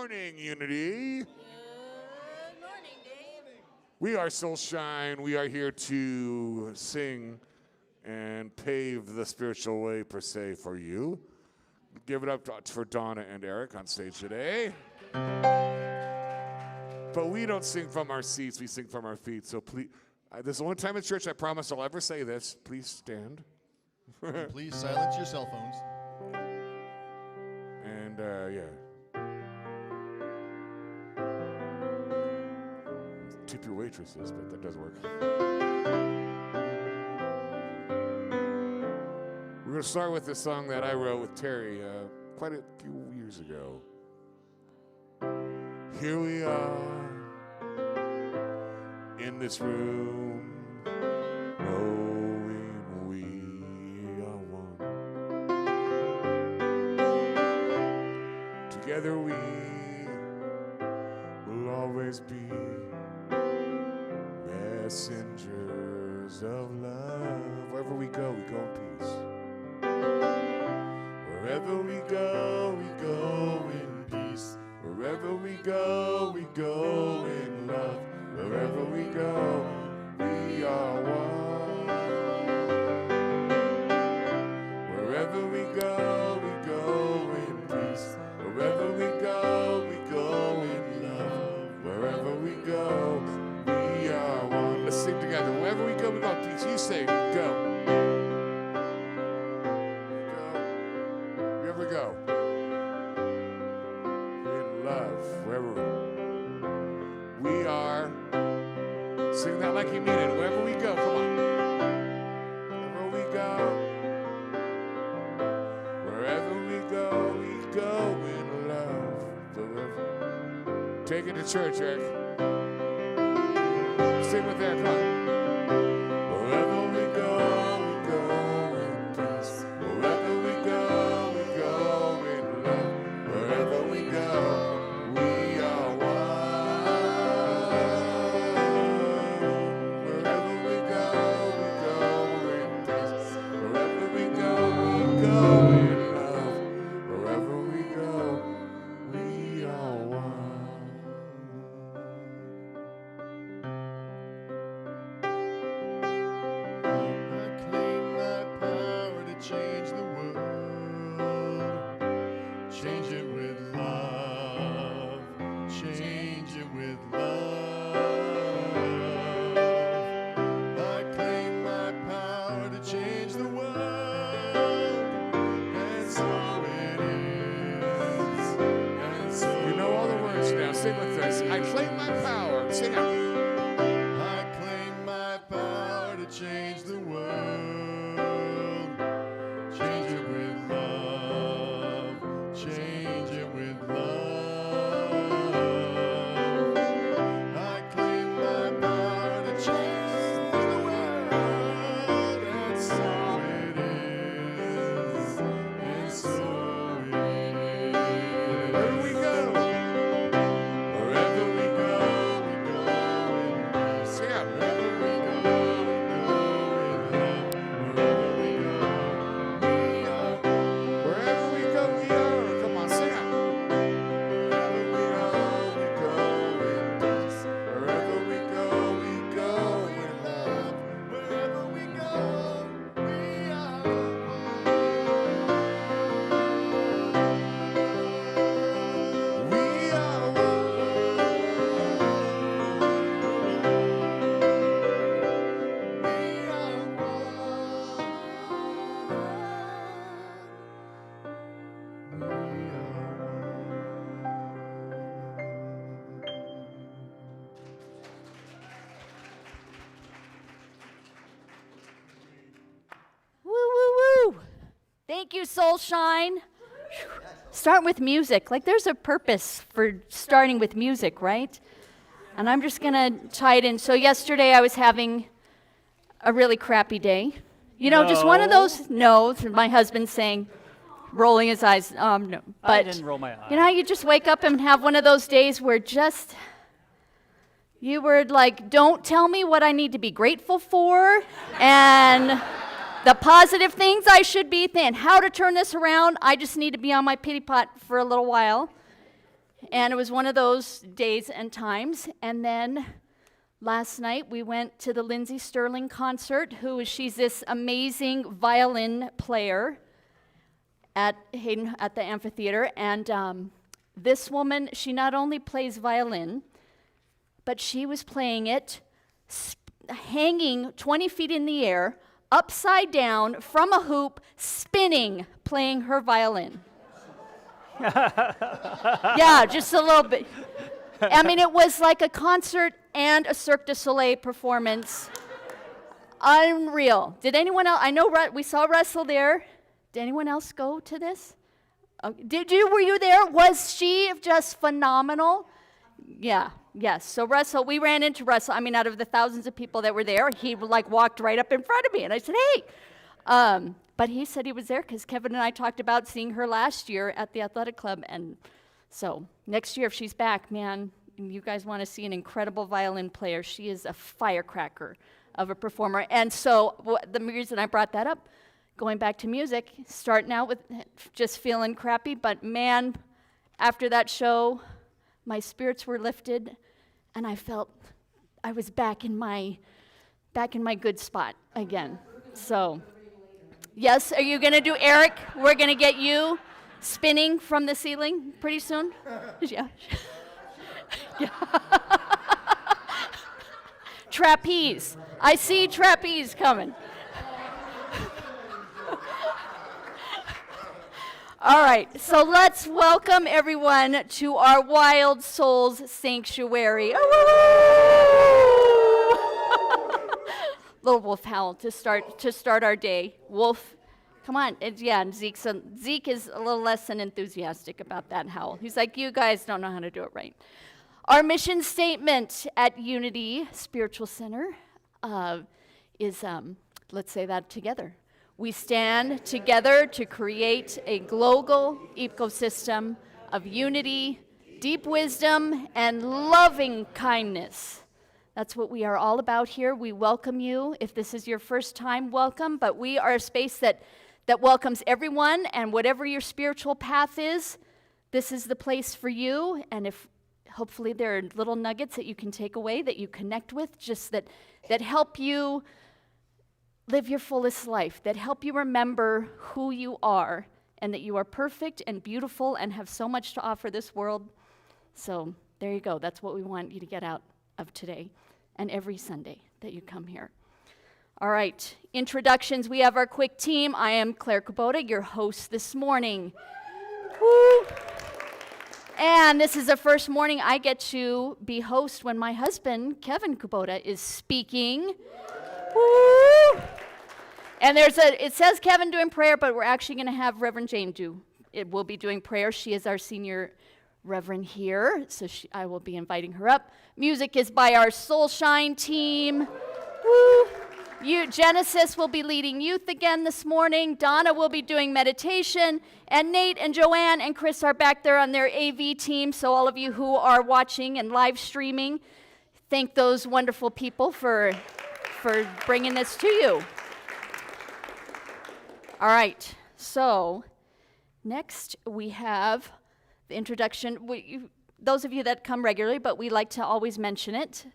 morning, Unity. Good morning, Dave. We are Soulshine. We are here to sing and pave the spiritual way, per se, for you. Give it up for Donna and Eric on stage today. But we don't sing from our seats. We sing from our feet. So please, this is the only time in church I promise I'll ever say this. Please stand. And please silence your cell phones. And, yeah. Tip your waitresses, but that doesn't work. We're going to start with this song that I wrote with Terry quite a few years ago. Here we are in this room, knowing we are one. Together we will always be messengers of love. Wherever we go in peace. Wherever we go in peace. Wherever we go in love. Wherever we go, we are one. Wherever we go in peace. Wherever we go in love. Wherever we go, we are one. Let's sing together. Wherever we go in peace. You say, go. Wherever we go. In love. Wherever we are. Sing that like you mean it. Wherever we go, come on. Wherever we go in love. Wherever. Take it to church, Eric. Sing with Eric, come on. Wherever we go in peace. Wherever we go in love. Wherever we go, we are one. Wherever we go in peace. Wherever we go in love. Wherever we go, we are one. I claim my power to change the world. Change it with love. Change it with love. I claim my power to change the world. And so it is. And so You know all the words now. Sing with us. I claim my power. Sing out. I claim my power to change the world. Change it with love. Change it with love. I claim my power to change the world. And so it is. And so it is. Wherever we go. Wherever we go in peace. Sing out. Wherever we go in love. Wherever we go, we are one. Wherever we go, we are. Come on, sing out. Wherever we go in peace. Wherever we go in love. Wherever we go, we are We are one. Woo, woo, woo. Thank you, Soulshine. Start with music. Like, there's a purpose for starting with music, right? And I'm just going to tie it in. So yesterday I was having a really crappy day. You know, just one of those no's. My husband's saying, rolling his eyes, no. But, I didn't roll my eyes. you know, you just wake up and have one of those days where just, you were like, don't tell me what I need to be grateful for, and the positive things I should be thinking, how to turn this around. I just need to be on my pity pot for a little while. And it was one of those days and times. And then last night we went to the Lindsay Sterling concert, she's this amazing violin player at Hayden at the amphitheater. And this woman, she not only plays violin, but she was playing it hanging 20 feet in the air, upside down from a hoop, spinning, playing her violin. Yeah, just a little bit. I mean, it was like a concert and a Cirque du Soleil performance. Unreal. Did anyone else? I know we saw Russell there. Did anyone else go to this? Did you? Were you there? Was she just phenomenal? Yeah. Yes. So Russell, we ran into Russell. I mean, out of the thousands of people that were there, he like walked right up in front of me, and I said, "Hey." But he said he was there because Kevin and I talked about seeing her last year at the athletic club, and so next year if she's back, man, you guys want to see an incredible violin player. She is a firecracker of a performer. And so the reason I brought that up, going back to music, starting out with just feeling crappy, but man, after that show, my spirits were lifted, and I felt I was back in my good spot again. So, yes, are you going to do Eric? We're going to get you spinning from the ceiling pretty soon? Yeah. Yeah. Trapeze. I see trapeze coming. All right, so let's welcome everyone to our Wild Souls Sanctuary. Little wolf howl to start our day. Wolf, come on. And Zeke is a little less than enthusiastic about that howl. He's like, you guys don't know how to do it right. Our mission statement at Unity Spiritual Center is, let's say that together. We stand together to create a global ecosystem of unity, deep wisdom, and loving kindness. That's what we are all about here. We welcome you. If this is your first time, welcome. But we are a space that welcomes everyone, and whatever your spiritual path is, this is the place for you. And if hopefully there are little nuggets that you can take away, that you connect with, just that help you live your fullest life, that help you remember who you are and that you are perfect and beautiful and have so much to offer this world. So there you go. That's what we want you to get out of today and every Sunday that you come here. All right, introductions. We have our quick team. I am Claire Kubota, your host this morning. Woo! And this is the first morning I get to be host when my husband, Kevin Kubota, is speaking. Woo! And it says Kevin doing prayer, but we're actually going to have Reverend Jane will be doing prayer. She is our senior reverend here, so I will be inviting her up. Music is by our Soul Shine team. Woo! Genesis will be leading youth again this morning. Donna will be doing meditation, and Nate and Joanne and Chris are back there on their AV team, so all of you who are watching and live streaming, thank those wonderful people for bringing this to you. All right, so next we have the introduction. Those of you that come regularly, but we like to always mention it.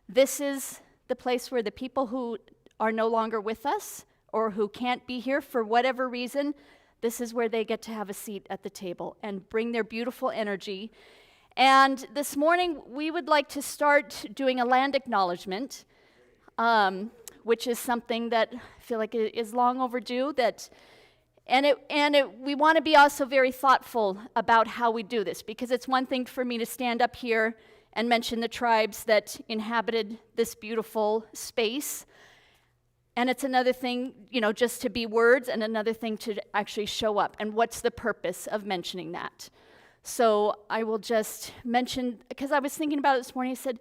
This is the place where the people who are no longer with us or who can't be here for whatever reason, this is where they get to have a seat at the table and bring their beautiful energy. And this morning, we would like to start doing a land acknowledgement, which is something that I feel like is long overdue. We want to be also very thoughtful about how we do this, because it's one thing for me to stand up here and mention the tribes that inhabited this beautiful space, and it's another thing, just to be words, and another thing to actually show up. And what's the purpose of mentioning that? So I will just mention, because I was thinking about it this morning, I said,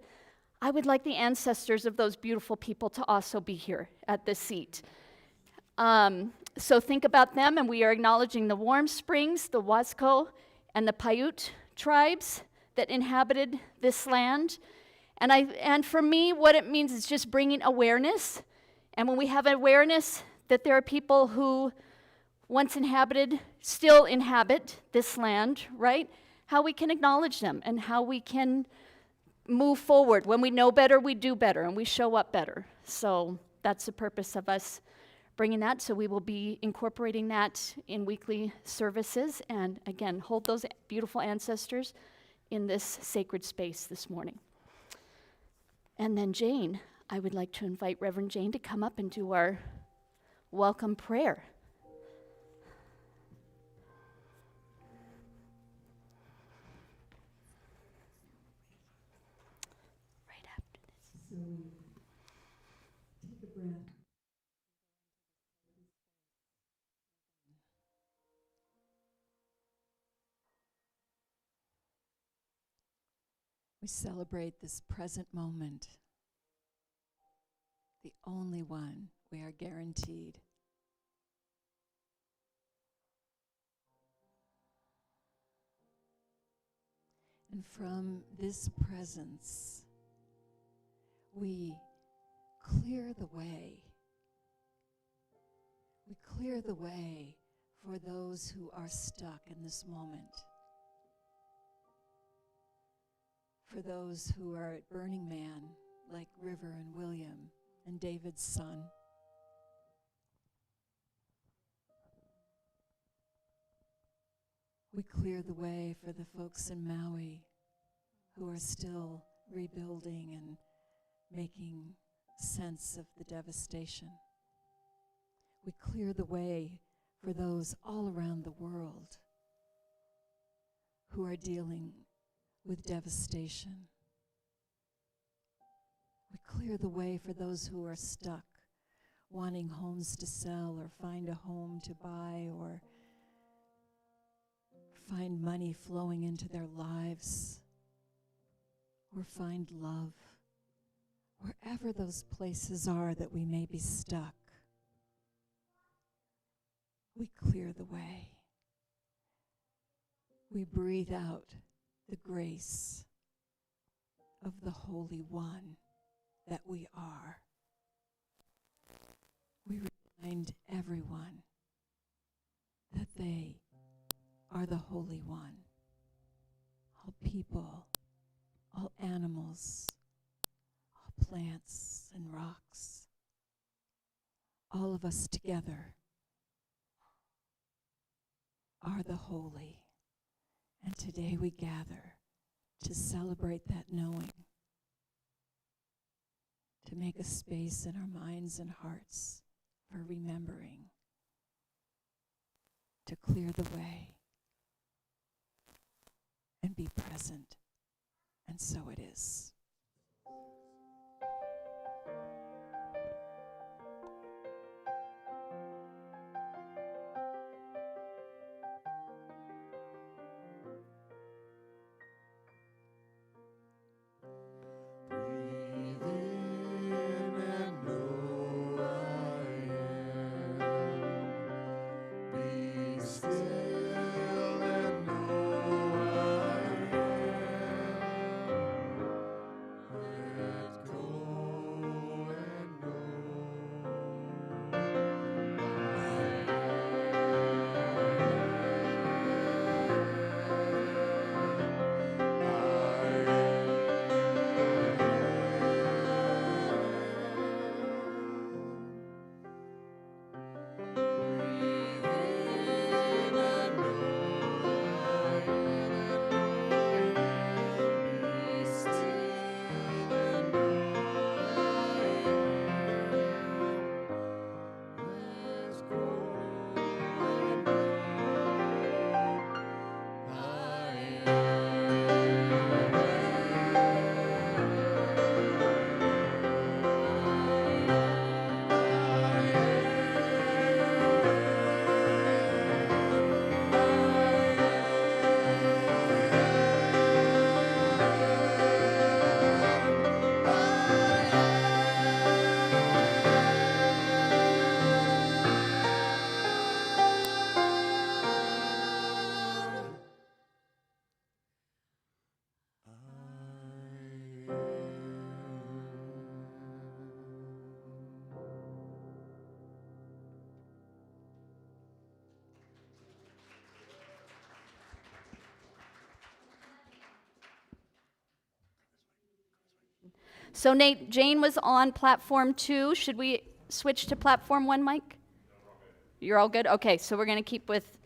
I would like the ancestors of those beautiful people to also be here at this seat. So think about them, and we are acknowledging the Warm Springs, the Wasco, and the Paiute tribes that inhabited this land. And for me, what it means is just bringing awareness. And when we have awareness that there are people who once inhabited, still inhabit this land, right? how we can acknowledge them and how we can move forward. When we know better, we do better and we show up better. So that's the purpose of us bringing that. So we will be incorporating that in weekly services. And again, hold those beautiful ancestors in this sacred space this morning. And then Jane, I would like to invite Reverend Jane to come up and do our welcome prayer. Right after this. So take a breath. We celebrate this present moment, the only one we are guaranteed. And from this presence, we clear the way. We clear the way for those who are stuck in this moment. For those who are at Burning Man, like River and William and David's son. We clear the way for the folks in Maui who are still rebuilding and making sense of the devastation. We clear the way for those all around the world who are dealing with devastation. We clear the way for those who are stuck, wanting homes to sell or find a home to buy or find money flowing into their lives or find love. Wherever those places are that we may be stuck, we clear the way. We breathe out the grace of the Holy One that we are. We remind everyone that they are the Holy One. All people, all animals, all plants and rocks, all of us together are the holy. And today we gather to celebrate that knowing, to make a space in our minds and hearts for remembering, to clear the way and be present. And so it is. Breathe in and know I am. Be still and know I am. So Nate, Jane was on platform 2. Should we switch to platform 1, Mike? You're all good? Okay, so we're going to keep with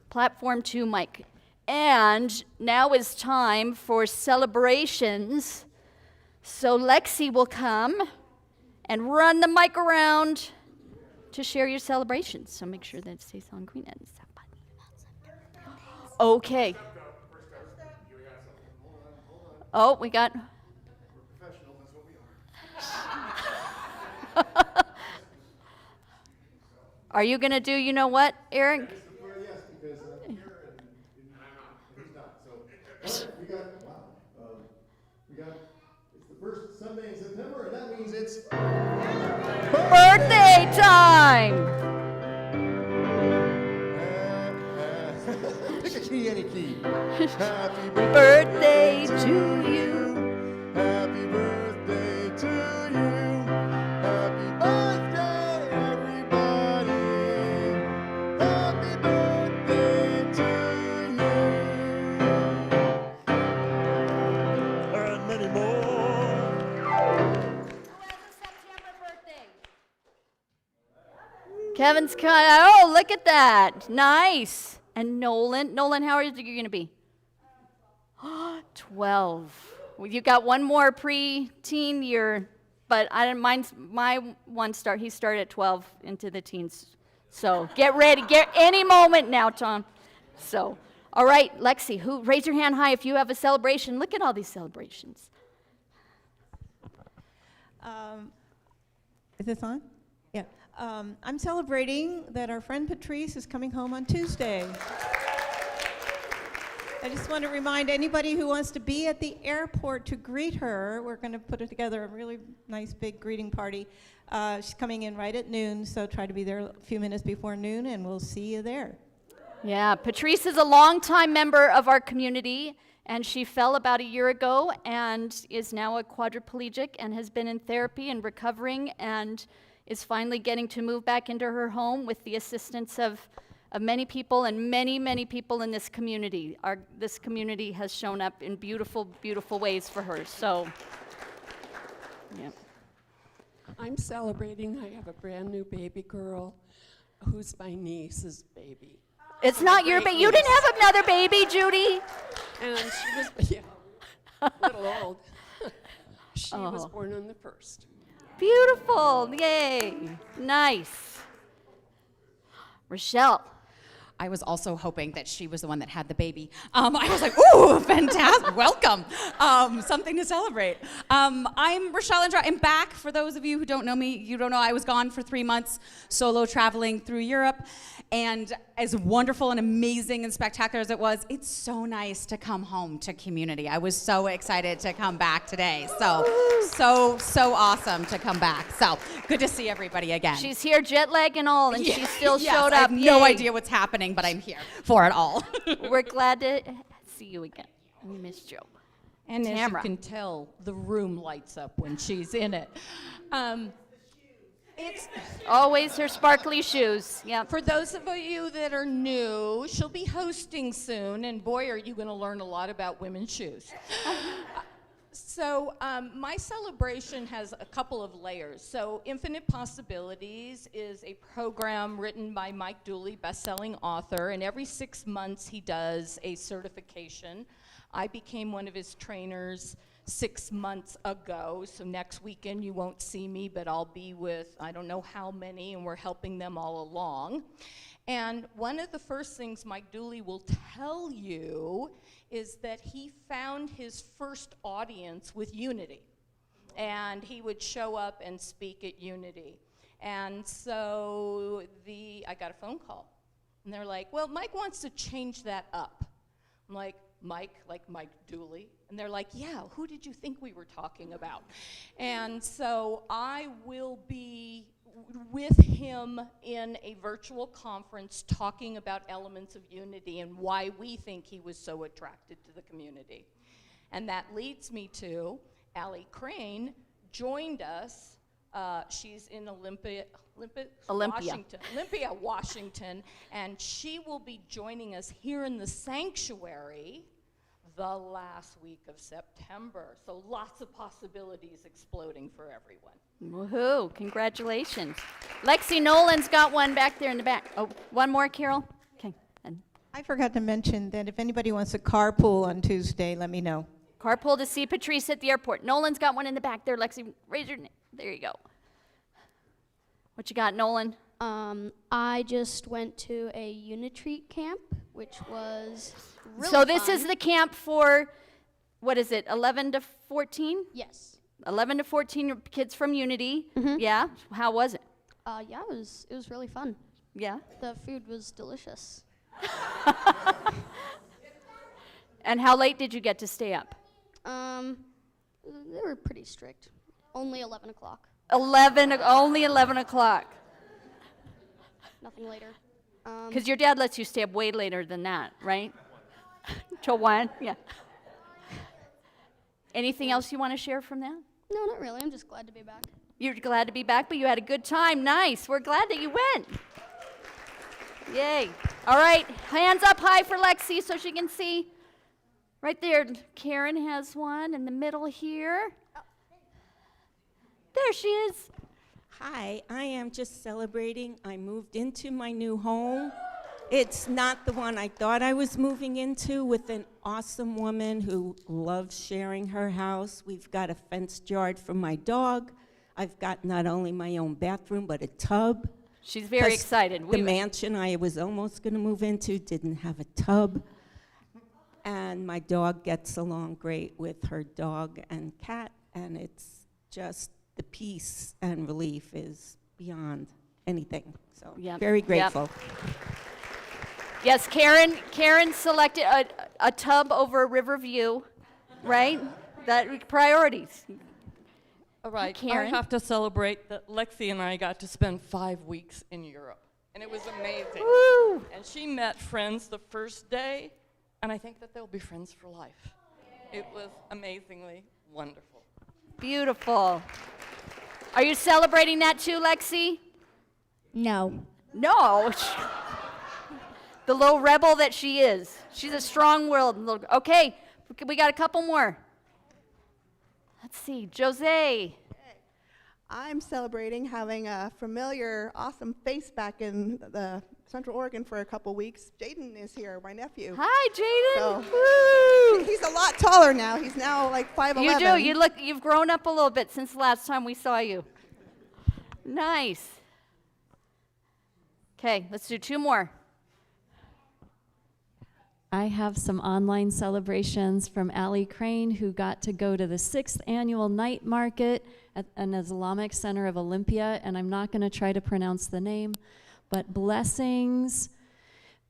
platform 2, Mike. And now is time for celebrations. So Lexi will come and run the mic around to share your celebrations. So make sure that it stays on Queen Anne's. Okay. Oh, we got. Professional, that's what we are. Are you going to do you know what, Eric? Yes, because I'm here and he's not. So we got, it's the first Sunday in September, and that means it's Birthday time! pick a key, any key. Happy Birthday to you. Happy birthday to you. Happy birthday, everybody. Happy birthday to you. And many more. Kevin's oh, look at that. Nice. And Nolan, how old are you going to be? 12. Well, you got one more pre-teen year, but I didn't mind my one start. He started at 12 into the teens. So get ready. Get any moment now, Tom. So, all right, Lexi, raise your hand high if you have a celebration. Look at all these celebrations. Is this on? Yeah. I'm celebrating that our friend Patrice is coming home on Tuesday. I just want to remind anybody who wants to be at the airport to greet her. We're going to put together a really nice big greeting party. She's coming in right at noon, so try to be there a few minutes before noon, and we'll see you there. Yeah, Patrice is a longtime member of our community, and she fell about a year ago and is now a quadriplegic and has been in therapy and recovering and is finally getting to move back into her home with the assistance of many people and many people in this community. This community has shown up in beautiful, beautiful ways for her. So, yeah. I'm celebrating. I have a brand new baby girl who's my niece's baby. It's not your baby. You didn't have another baby, Judy. And she was, yeah, a little old. She was born on the 1st. Beautiful. Yay. Nice. Rochelle. I was also hoping that she was the one that had the baby. I was like, ooh, fantastic, welcome. Something to celebrate. I'm Rochelle Andrade. I'm back. For those of you who don't know me, you don't know I was gone for 3 months, solo traveling through Europe. And as wonderful and amazing and spectacular as it was, it's so nice to come home to community. I was so excited to come back today. So awesome to come back. So good to see everybody again. She's here, jet lag and all, and she still showed up. I have no idea what's happening, but I'm here for it all. We're glad to see you again. We missed you. And as Tamara. you can tell, the room lights up when she's in it. It's Always her sparkly shoes. Yep. for those of you that are new, she'll be hosting soon, and boy, are you going to learn a lot about women's shoes. So my celebration has a couple of layers. So Infinite Possibilities is a program written by Mike Dooley, best-selling author, and every 6 months he does a certification. I became one of his trainers 6 months ago, so next weekend you won't see me, but I'll be with I don't know how many, and we're helping them all along. And one of the first things Mike Dooley will tell you is that he found his first audience with Unity. And he would show up and speak at Unity. And so I got a phone call. And they're like, well, Mike wants to change that up. I'm like, Mike, like Mike Dooley? And they're like, yeah, who did you think we were talking about? And so I will be with him in a virtual conference talking about elements of unity and why we think he was so attracted to the community. And that leads me to Allie Crane joined us. She's in Olympia, Washington, and she will be joining us here in the sanctuary the last week of September. So lots of possibilities exploding for everyone. Woohoo, congratulations. Lexi Nolan's got one back there in the back. Oh, one more, Carol? Okay. And I forgot to mention that if anybody wants to carpool on Tuesday, let me know. carpool to see Patrice at the airport. Nolan's got one in the back there. Lexi, raise your name. There you go. What you got, Nolan? I just went to a Unitreat camp, which was really So this fun. is the camp for, what is it, 11 to 14? Yes. 11 to 14 kids from Unity. Mhm. Yeah? How was it? Yeah, it was really fun. Yeah? The food was delicious. And how late did you get to stay up? They were pretty strict. Only 11 o'clock. Only 11 o'clock. Nothing later. Because your dad lets you stay up way later than that, right? Till 1, yeah. Anything else you want to share from that? No, not really. I'm just glad to be back. You're glad to be back, but you had a good time. Nice. We're glad that you went. Yay. All right. Hands up high for Lexi so she can see. Right there. Karen has one in the middle here. There she is. Hi, I am just celebrating. I moved into my new home. It's not the one I thought I was moving into, with an awesome woman who loves sharing her house. We've got a fenced yard for my dog. I've got not only my own bathroom, but a tub. She's very 'Cause excited. The mansion I was almost going to move into didn't have a tub. And my dog gets along great with her dog and cat, and it's just the peace and relief is beyond anything. So Yep. very Yep. grateful. Yes, Karen selected a tub over a river view, right? That priorities. All right, Karen? I have to celebrate that Lexi and I got to spend 5 weeks in Europe, and it was amazing. Woo! And she met friends the first day, and I think that they'll be friends for life. It was amazingly wonderful. Beautiful. Are you celebrating that too, Lexi? No. No. The little rebel that she is. She's a strong-willed little. Okay, we got a couple more. Let's see, Jose. I'm celebrating having a familiar, awesome face back in the Central Oregon for a couple weeks. Jaden is here, my nephew. Hi, Jaden. So, Woo! he's a lot taller now. He's now like 5'11". You do. You've grown up a little bit since the last time we saw you. Nice. Okay, let's do 2 more. I have some online celebrations from Allie Crane, who got to go to the 6th annual night market at an Islamic Center of Olympia, and I'm not going to try to pronounce the name, but blessings,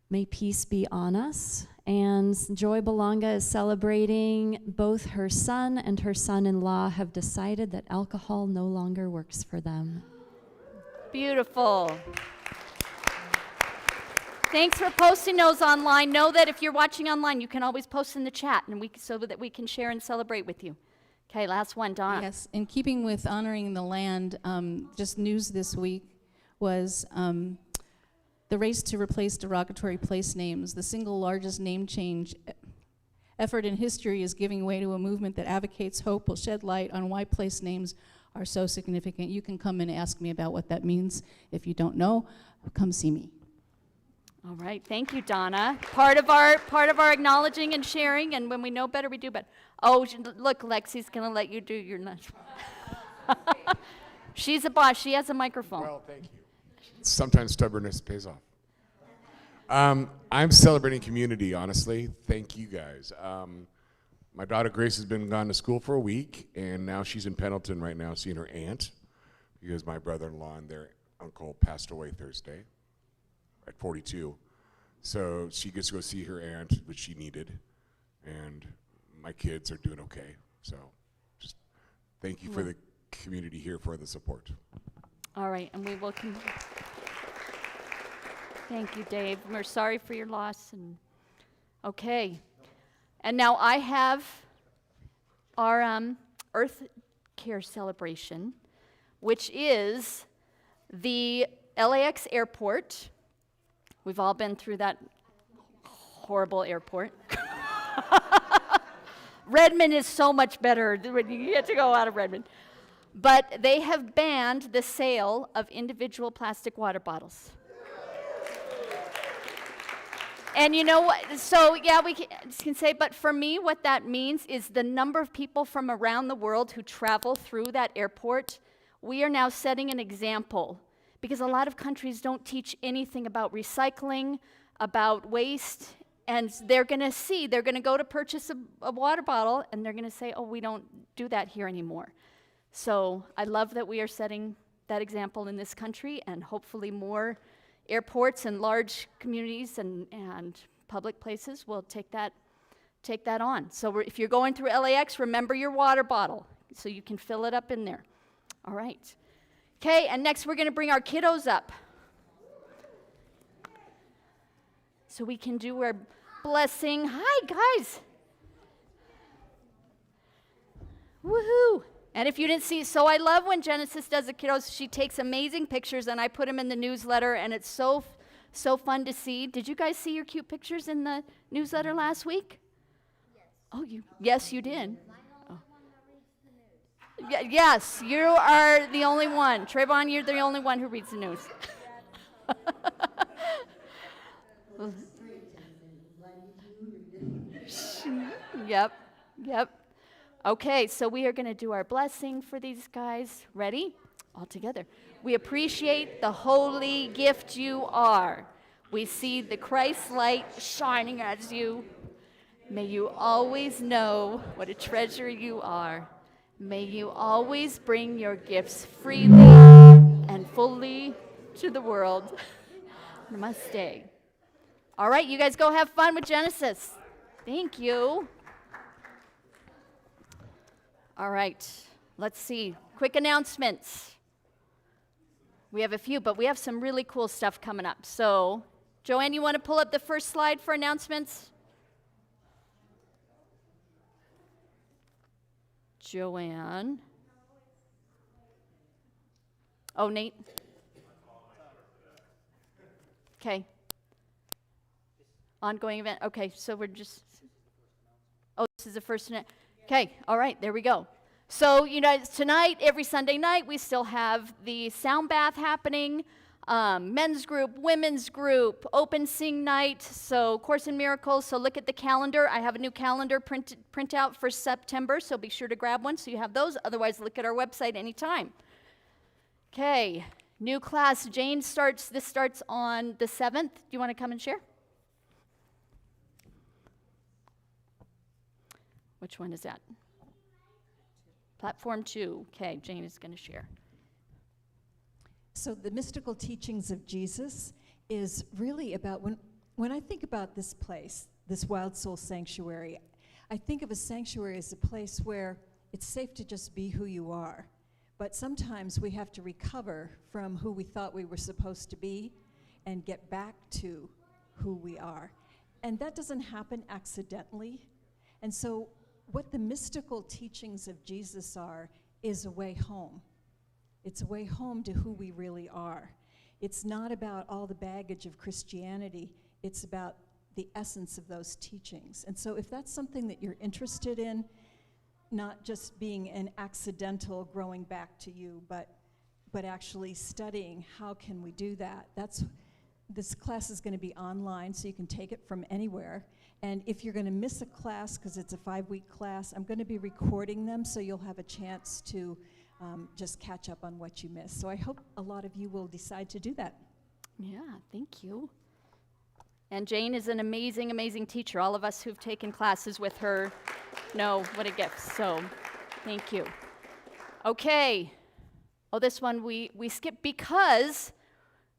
may peace be on us. And Joy Belonga is celebrating. Both her son and her son-in-law have decided that alcohol no longer works for them. Beautiful. Thanks for posting those online. Know that if you're watching online, you can always post in the chat, and so that we can share and celebrate with you. Okay, last one, Donna. Yes, in keeping with honoring the land, just news this week was the race to replace derogatory place names. The single largest name change effort in history is giving way to a movement that advocates hope will shed light on why place names are so significant. You can come and ask me about what that means. If you don't know, come see me. All right, thank you, Donna. Part of our acknowledging and sharing, and when we know better, we do better. Oh, look, Lexi's gonna let you do your lunch. She's a boss. She has a microphone. Well, thank you. Sometimes stubbornness pays off. I'm celebrating community, honestly. Thank you guys. My daughter Grace has been gone to school for a week, and now she's in Pendleton right now seeing her aunt, because my brother-in-law and their uncle passed away Thursday at 42. So she gets to go see her aunt, which she needed, and my kids are doing okay. So just thank you for the community here for the support. All right, and we will thank you, Dave. We're sorry for your loss. And okay, and now I have our Earth Care celebration, which is the LAX airport. We've all been through that horrible airport. Redmond is so much better when you get to go out of Redmond. But they have banned the sale of individual plastic water bottles. And you know what? So yeah, we can say, but for me, what that means is the number of people from around the world who travel through that airport, we are now setting an example, because a lot of countries don't teach anything about recycling, about waste, and they're going to go to purchase a water bottle, and they're going to say, oh, we don't do that here anymore. So I love that we are setting that example in this country, and hopefully more airports and large communities and public places will take that on. So if you're going through LAX, remember your water bottle so you can fill it up in there. All right. Okay, and next we're going to bring our kiddos up so we can do our blessing. Hi, guys. Woohoo. And if you didn't see, so I love when Genesis does the kiddos. She takes amazing pictures, and I put them in the newsletter, and it's so fun to see. Did you guys see your cute pictures in the newsletter last week? Yes. Oh, yes, you did. Oh. Yes, you are the only one. Trayvon, you're the only one who reads the news. Yep. Okay, so we are going to do our blessing for these guys. Ready? All together. We appreciate the holy gift you are. We see the Christ light shining as you. May you always know what a treasure you are. May you always bring your gifts freely and fully to the world. Namaste. All right, you guys go have fun with Genesis. Thank you. All right, let's see. Quick announcements. We have a few, but we have some really cool stuff coming up. So, Joanne, you want to pull up the first slide for announcements? Joanne. Oh, Nate. Okay. Ongoing event. Okay, so we're just. Oh, this is the first. Okay, all right, there we go. So, you know, tonight, every Sunday night, we still have the sound bath happening, men's group, women's group, open sing night, so Course in Miracles. So look at the calendar. I have a new calendar print out for September, so be sure to grab one so you have those. Otherwise, look at our website anytime. Okay, new class. Jane starts on the 7th. Do you want to come and share? Which one is that? Platform 2. Okay, Jane is going to share. So the mystical teachings of Jesus is really about, when I think about this place, this Wild Soul Sanctuary, I think of a sanctuary as a place where it's safe to just be who you are. But sometimes we have to recover from who we thought we were supposed to be and get back to who we are. And that doesn't happen accidentally. And so what the mystical teachings of Jesus are is a way home. It's a way home to who we really are. It's not about all the baggage of Christianity. It's about the essence of those teachings. And so if that's something that you're interested in, not just being an accidental growing back to you, but actually studying how can we do that, this class is going to be online, so you can take it from anywhere. And if you're going to miss a class, because it's a 5-week class, I'm going to be recording them, so you'll have a chance to just catch up on what you missed. So I hope a lot of you will decide to do that. Yeah, thank you. And Jane is an amazing, amazing teacher. All of us who've taken classes with her know what a gift. So thank you. Okay. Oh, this one we skipped because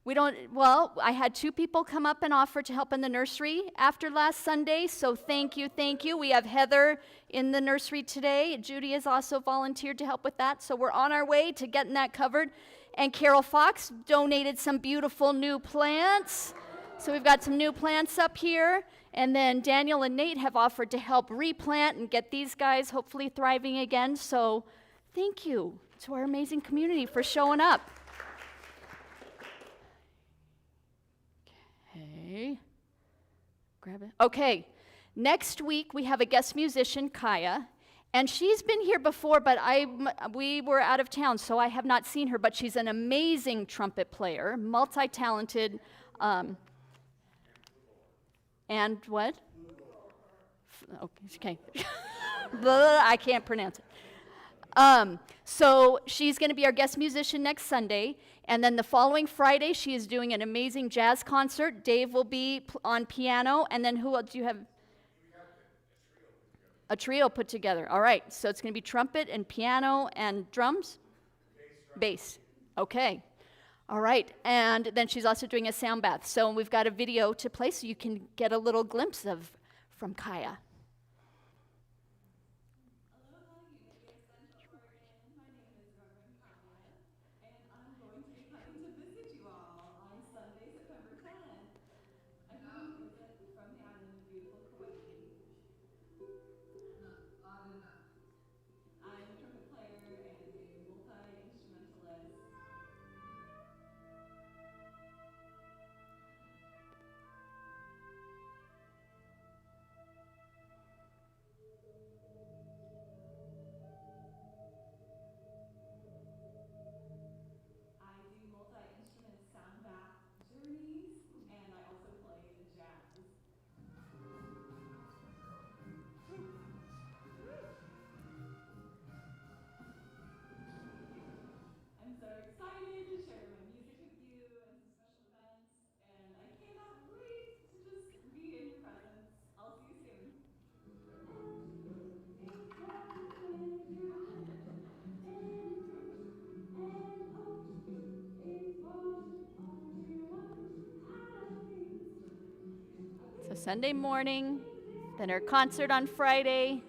I had 2 people come up and offer to help in the nursery after last Sunday, so thank you. We have Heather in the nursery today. Judy has also volunteered to help with that, so we're on our way to getting that covered. And Carol Fox donated some beautiful new plants. So we've got some new plants up here, and then Daniel and Nate have offered to help replant and get these guys hopefully thriving again, so thank you to our amazing community for showing up. Okay. Grab it. Okay. Next week, we have a guest musician, Kaya, and she's been here before, but we were out of town, so I have not seen her, but she's an amazing trumpet player, multi-talented, and what? Okay. I can't pronounce it. So she's going to be our guest musician next Sunday, and then the following Friday, she is doing an amazing jazz concert. Dave will be on piano, and then who else do you have? A trio put together. All right, so it's going to be trumpet and piano and drums? Bass. Okay. All right, and then she's also doing a sound bath. So we've got a video to play so you can get a little glimpse of from Kaya. So Sunday morning, then our concert on Friday,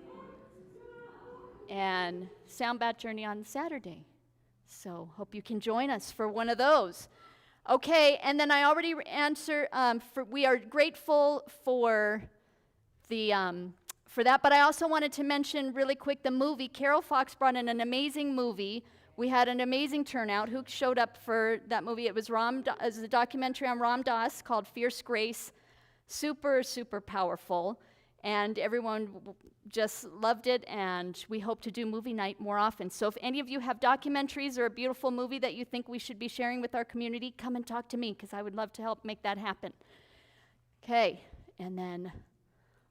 and sound bath journey on Saturday. So hope you can join us for one of those. Okay, and then I already answered, we are grateful for that, but I also wanted to mention really quick the movie. Carol Fox brought in an amazing movie. We had an amazing turnout. Who showed up for that movie? It was a documentary on Ram Dass called Fierce Grace. Super, super powerful, and everyone just loved it, and we hope to do movie night more often. So if any of you have documentaries or a beautiful movie that you think we should be sharing with our community, come and talk to me, because I would love to help make that happen. Okay, and then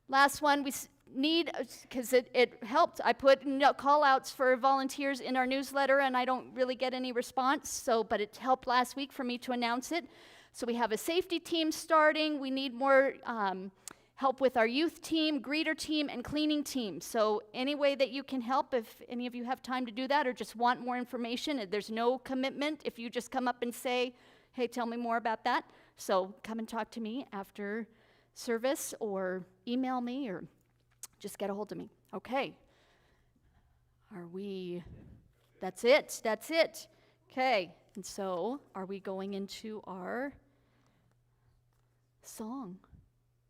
last one, we need, because it helped, I put call-outs for volunteers in our newsletter, and I don't really get any response, but it helped last week for me to announce it. So we have a safety team starting. We need more help with our youth team, greeter team, and cleaning team. So any way that you can help, if any of you have time to do that or just want more information, there's no commitment if you just come up and say, hey, tell me more about that. So come and talk to me after service or email me or just get a hold of me. Okay. That's it. Okay, and so are we going into our song?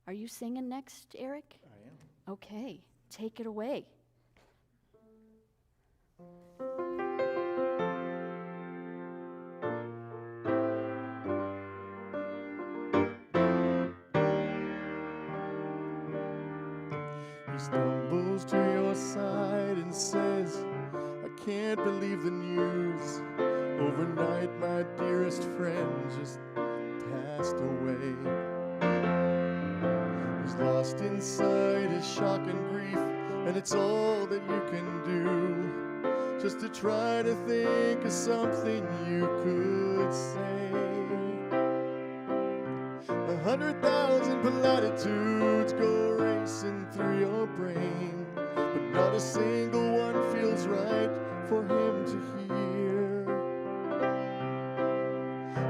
Are you singing next, Eric? I am. Okay, take it away. He stumbles to your side and says, I can't believe the news. Overnight, my dearest friend just passed away. He's lost inside his shock and grief, and it's all that you can do, just to try to think of something you could say. 100,000 platitudes go racing through your brain, but not a single one feels right for him to hear.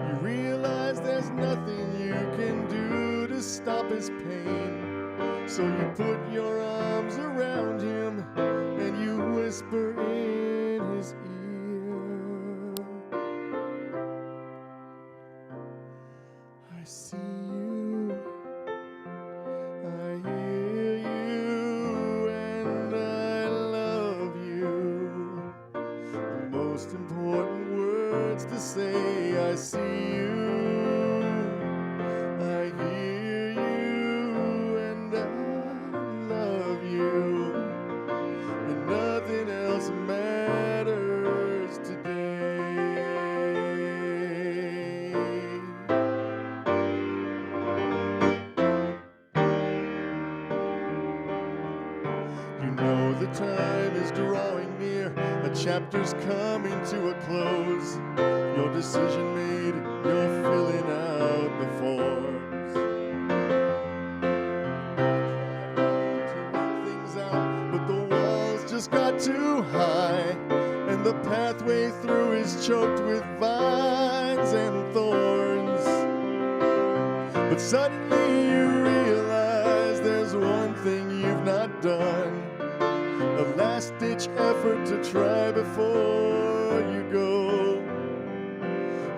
You realize there's nothing you can do to stop his pain, so you put your arms around him and you whisper in his ear, I see you, I hear you, and I love you. The most important words to say, I see you, I hear you, and I chapter's coming to a close. Your decision made, you're filling out the forms. To work things out, but the walls just got too high, and the pathway through is choked with vines and thorns. But suddenly you realize there's one thing you've not done, a last-ditch effort to try before you go.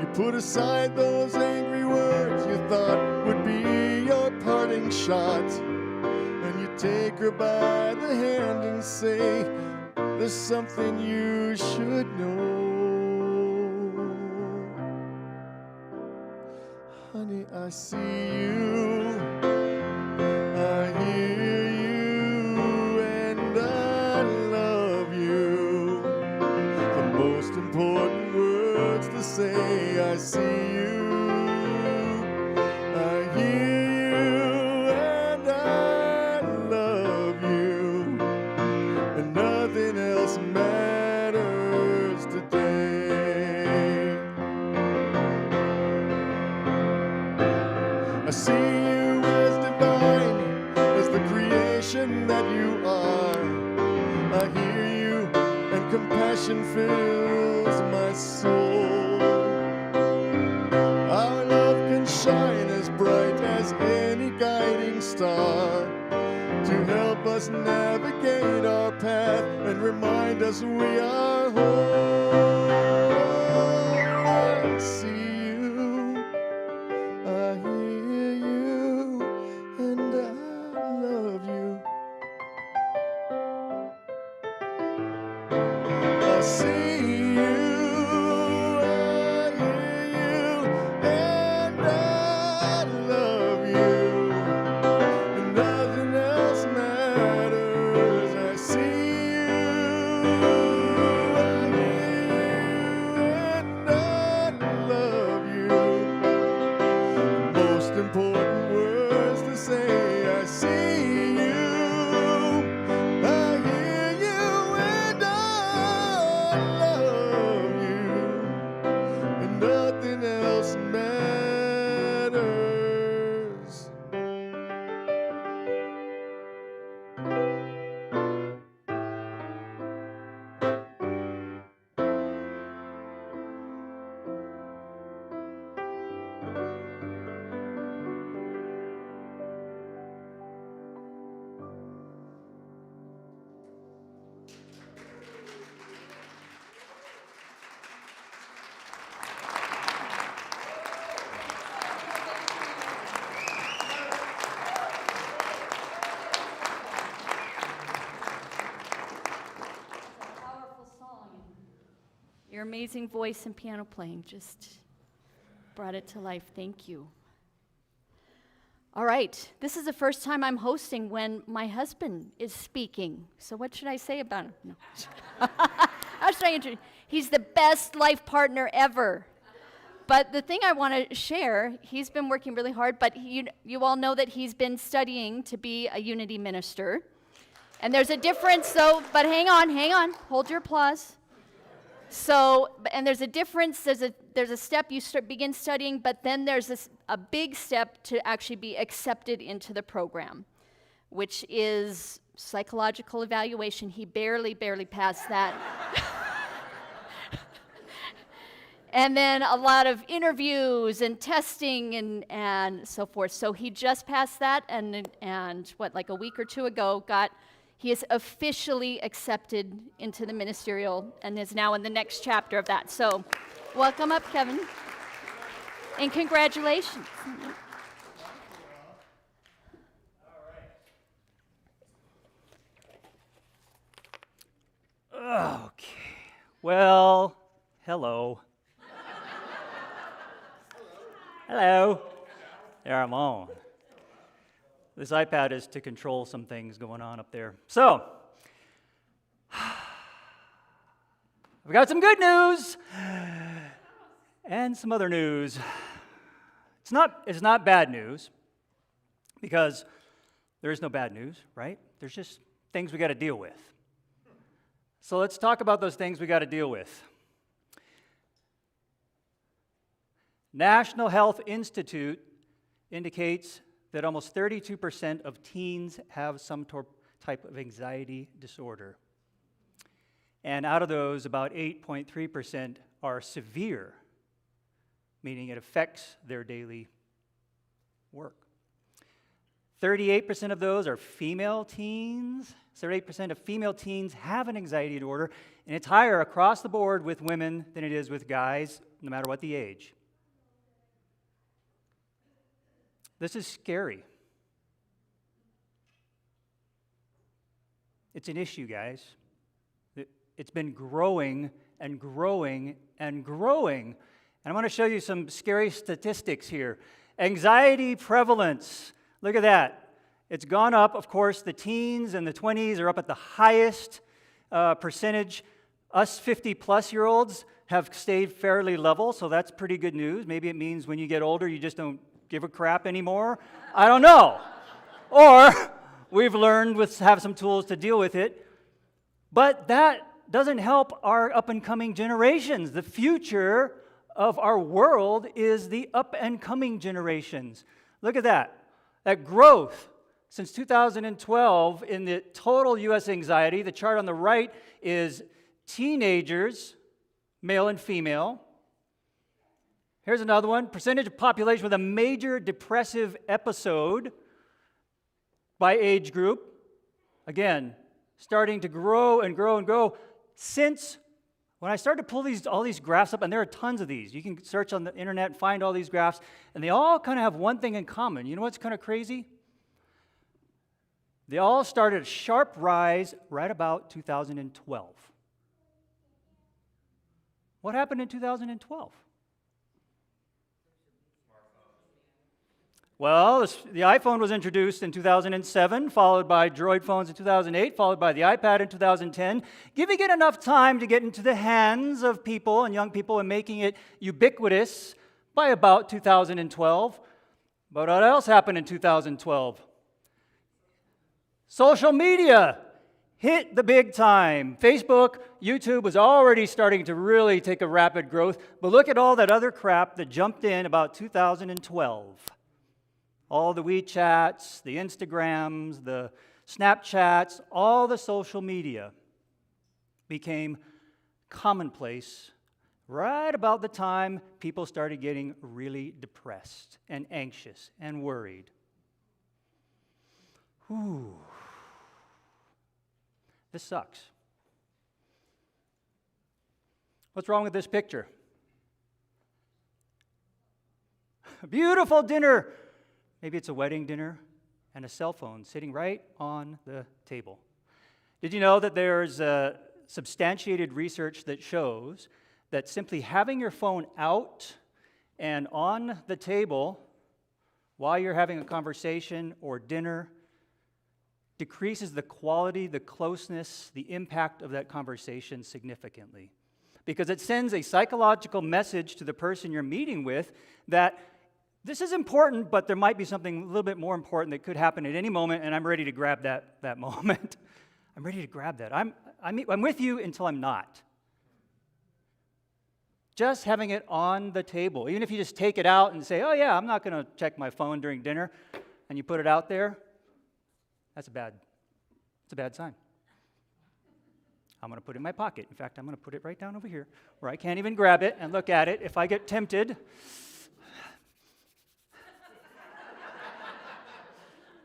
You put aside those angry words you thought would be your parting shot, and you take her by the hand and say, there's something you should know. Honey, I see you, I hear you, and I love you. The most important words to say, I see you, I hear you, and I love you, and nothing else matters today. I see you as divine as the creation that you are. I hear you and compassion fills my soul. Our love can shine as bright as any guiding star to help us navigate our path and remind us we are whole. I see you, I hear you, and I love you. I see you, I hear you, and I love you, and nothing else matters. I see you, I hear you, and I love you. Most important words to say, I see you, I hear you, and I love you, and nothing else matters. Your amazing voice and piano playing just brought it to life. Thank you. All right, this is the first time I'm hosting when my husband is speaking. So what should I say about him? No. How should I introduce? He's the best life partner ever. But the thing I want to share, he's been working really hard, but you all know that he's been studying to be a unity minister. And there's a difference, but hang on, hold your applause. So, and there's a difference, there's a step you begin studying, but then there's a big step to actually be accepted into the program, which is psychological evaluation. He barely passed that. And then a lot of interviews and testing and so forth. So he just passed that, and like a week or two ago, he is officially accepted into the ministerial and is now in the next chapter of that. So welcome up, Kevin. And congratulations. Okay. Well, hello. Hello. There, I'm on. This iPad is to control some things going on up there. So, I've got some good news and some other news. It's not bad news, because there is no bad news, right? There's just things we got to deal with. So let's talk about those things we got to deal with. National Health Institute indicates that almost 32% of teens have some type of anxiety disorder. And out of those, about 8.3% are severe, meaning it affects their daily work. 38% of those are female teens. 38% of female teens have an anxiety disorder, and it's higher across the board with women than it is with guys, no matter what the age. This is scary. It's an issue, guys. It's been growing and growing and growing. And I want to show you some scary statistics here. Anxiety prevalence. Look at that. It's gone up. Of course, the teens and the 20s are up at the highest percentage. Us 50-plus-year-olds have stayed fairly level, so that's pretty good news. Maybe it means when you get older, you just don't give a crap anymore. I don't know. Or we've learned to have some tools to deal with it. But that doesn't help our up-and-coming generations. The future of our world is the up-and-coming generations. Look at that. That growth since 2012 in the total U.S. anxiety. The chart on the right is teenagers, male and female. Here's another one. Percentage of population with a major depressive episode by age group. Again, starting to grow and grow and grow. Since when I started to pull all these graphs up, and there are tons of these. You can search on the internet and find all these graphs, and they all kind of have one thing in common. You know what's kind of crazy? They all started a sharp rise right about 2012. What happened in 2012? Well, the iPhone was introduced in 2007, followed by Droid phones in 2008, followed by the iPad in 2010, giving it enough time to get into the hands of people and young people and making it ubiquitous by about 2012. But what else happened in 2012? Social media hit the big time. Facebook, YouTube was already starting to really take a rapid growth, but look at all that other crap that jumped in about 2012. All the WeChats, the Instagrams, the Snapchats, all the social media became commonplace right about the time people started getting really depressed and anxious and worried. Whew. This sucks. What's wrong with this picture? A beautiful dinner. Maybe it's a wedding dinner and a cell phone sitting right on the table. Did you know that there's substantiated research that shows that simply having your phone out and on the table while you're having a conversation or dinner decreases the quality, the closeness, the impact of that conversation significantly? Because it sends a psychological message to the person you're meeting with that this is important, but there might be something a little bit more important that could happen at any moment, and I'm ready to grab that moment. I'm ready to grab that. I'm with you until I'm not. Just having it on the table, even if you just take it out and say, oh yeah, I'm not going to check my phone during dinner, and you put it out there, it's a bad sign. I'm going to put it in my pocket. In fact, I'm going to put it right down over here where I can't even grab it and look at it if I get tempted.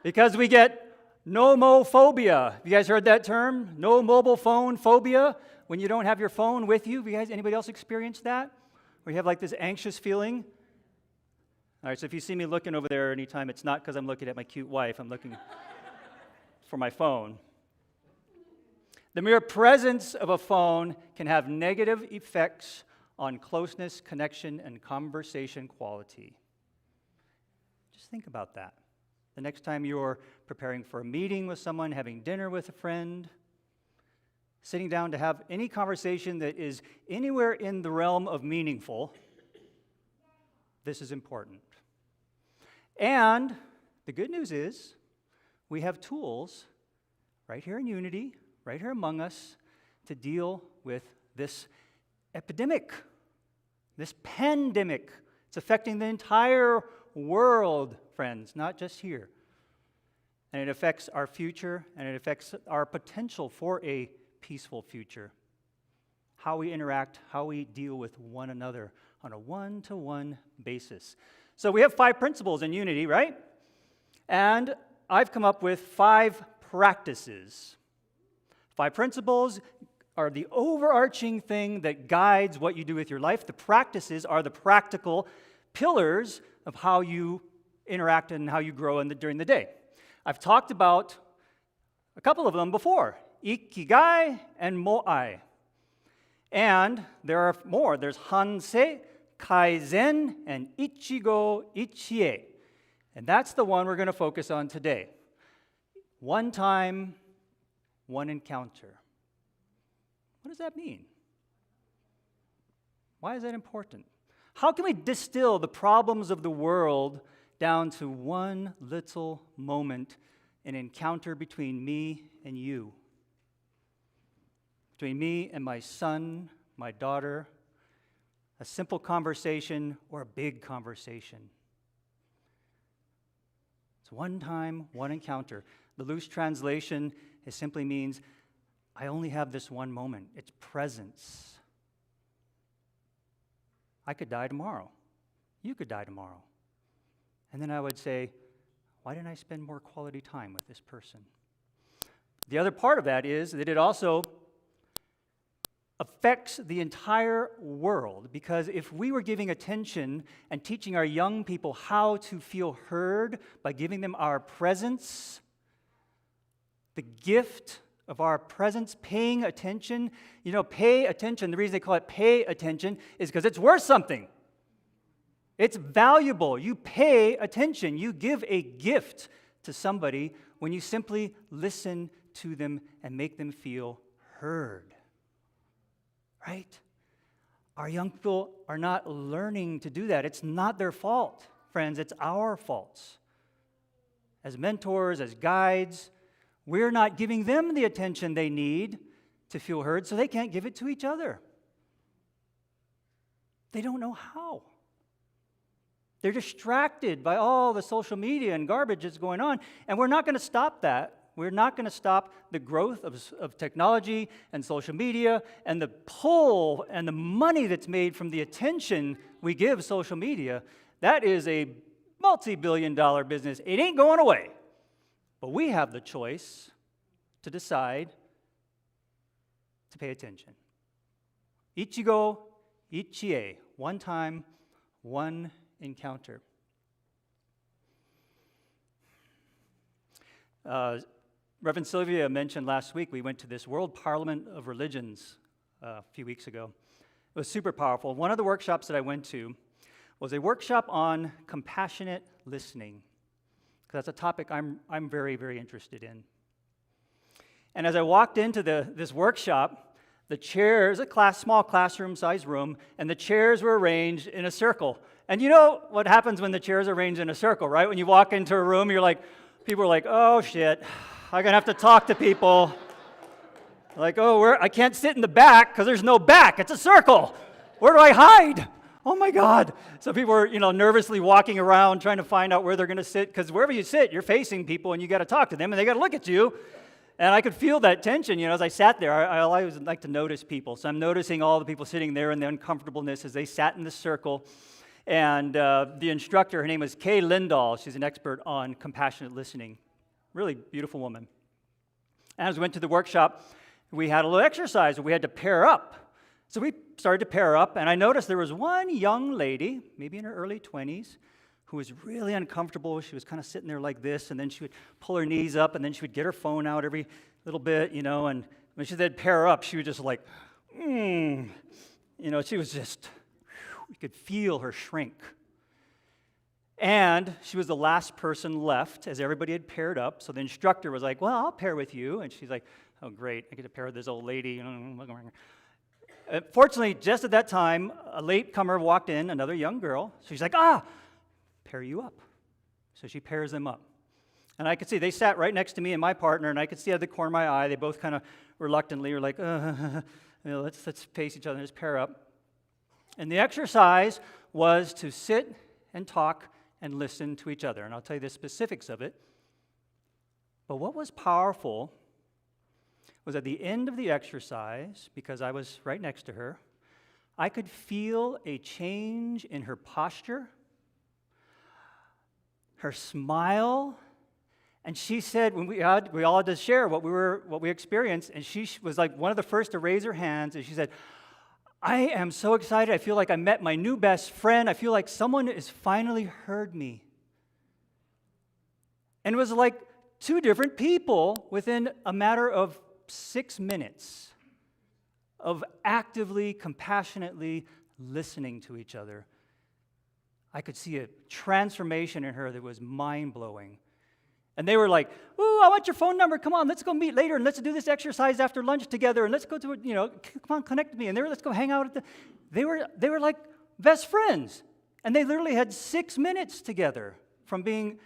Because we get nomophobia. Have you guys heard that term? No mobile phone phobia? When you don't have your phone with you. Anybody else experienced that? Where you have like this anxious feeling? All right, so if you see me looking over there anytime, it's not because I'm looking at my cute wife. I'm looking for my phone. The mere presence of a phone can have negative effects on closeness, connection, and conversation quality. Just think about that. The next time you're preparing for a meeting with someone, having dinner with a friend, sitting down to have any conversation that is anywhere in the realm of meaningful, this is important. And the good news is we have tools right here in Unity, right here among us, to deal with this epidemic, this pandemic. It's affecting the entire world, friends, not just here. And it affects our future, and it affects our potential for a peaceful future. How we interact, how we deal with one another on a one-to-one basis. So we have 5 principles in unity, right? And I've come up with 5 practices. 5 principles are the overarching thing that guides what you do with your life. The practices are the practical pillars of how you interact and how you grow during the day. I've talked about a couple of them before, Ikigai and Moai. And there are more. There's Hansei, Kaizen, and Ichi-go Ichi-e. And that's the one we're going to focus on today. One time, one encounter. What does that mean? Why is that important? How can we distill the problems of the world down to one little moment, an encounter between me and you? Between me and my son, my daughter, a simple conversation or a big conversation. It's one time, one encounter. The loose translation simply means, I only have this one moment. It's presence. I could die tomorrow. You could die tomorrow. And then I would say, why didn't I spend more quality time with this person? The other part of that is that it also affects the entire world, because if we were giving attention and teaching our young people how to feel heard by giving them our presence, the gift of our presence, paying attention, pay attention, the reason they call it pay attention is because it's worth something. It's valuable. You pay attention. You give a gift to somebody when you simply listen to them and make them feel heard. Right? Our young people are not learning to do that. It's not their fault, friends. It's our faults. As mentors, as guides, we're not giving them the attention they need to feel heard, so they can't give it to each other. They don't know how. They're distracted by all the social media and garbage that's going on, and we're not going to stop that. We're not going to stop the growth of technology and social media and the pull and the money that's made from the attention we give social media. That is a multi-billion-dollar business. It ain't going away. But we have the choice to decide to pay attention. Ichi-go Ichi-e. One time, one encounter. Reverend Sylvia mentioned last week we went to this World Parliament of Religions a few weeks ago. It was super powerful. One of the workshops that I went to was a workshop on compassionate listening. That's a topic I'm very, very interested in. And as I walked into this workshop, the chairs, small classroom-sized room, and the chairs were arranged in a circle. And you know what happens when the chairs are arranged in a circle, right? When you walk into a room, people are like, oh shit, I'm gonna have to talk to people. Like, I can't sit in the back because there's no back. It's a circle. Where do I hide? Oh my God. So people are, nervously walking around trying to find out where they're going to sit, because wherever you sit, you're facing people and you got to talk to them and they got to look at you. And I could feel that tension, as I sat there. I always like to notice people. So I'm noticing all the people sitting there and the uncomfortableness as they sat in the circle. And the instructor, her name is Kay Lindahl. She's an expert on compassionate listening. Really beautiful woman. And as we went to the workshop, we had a little exercise where we had to pair up. So we started to pair up, and I noticed there was one young lady, maybe in her early 20s, who was really uncomfortable. She was kind of sitting there like this, and then she would pull her knees up, and then she would get her phone out every little bit, and when she said pair up, she was just like, she was just, you could feel her shrink. And she was the last person left as everybody had paired up. So the instructor was like, well, I'll pair with you. And she's like, oh, great, I get to pair with this old lady. Fortunately, just at that time, a latecomer walked in, another young girl. So she's like, pair you up. So she pairs them up. And I could see, they sat right next to me and my partner, and I could see out of the corner of my eye, they both kind of reluctantly were like, let's face each other and just pair up. And the exercise was to sit and talk and listen to each other. And I'll tell you the specifics of it. But what was powerful was at the end of the exercise, because I was right next to her, I could feel a change in her posture, her smile, and she said, when we all had to share what we experienced, and she was like one of the first to raise her hands, and she said, I am so excited. I feel like I met my new best friend. I feel like someone has finally heard me. And it was like two different people within a matter of 6 minutes of actively, compassionately listening to each other. I could see a transformation in her that was mind-blowing. And they were like, ooh, I want your phone number. Come on, let's go meet later, and let's do this exercise after lunch together, and let's go to, come on, connect with me. And let's go hang out they were like best friends. And they literally had 6 minutes together from being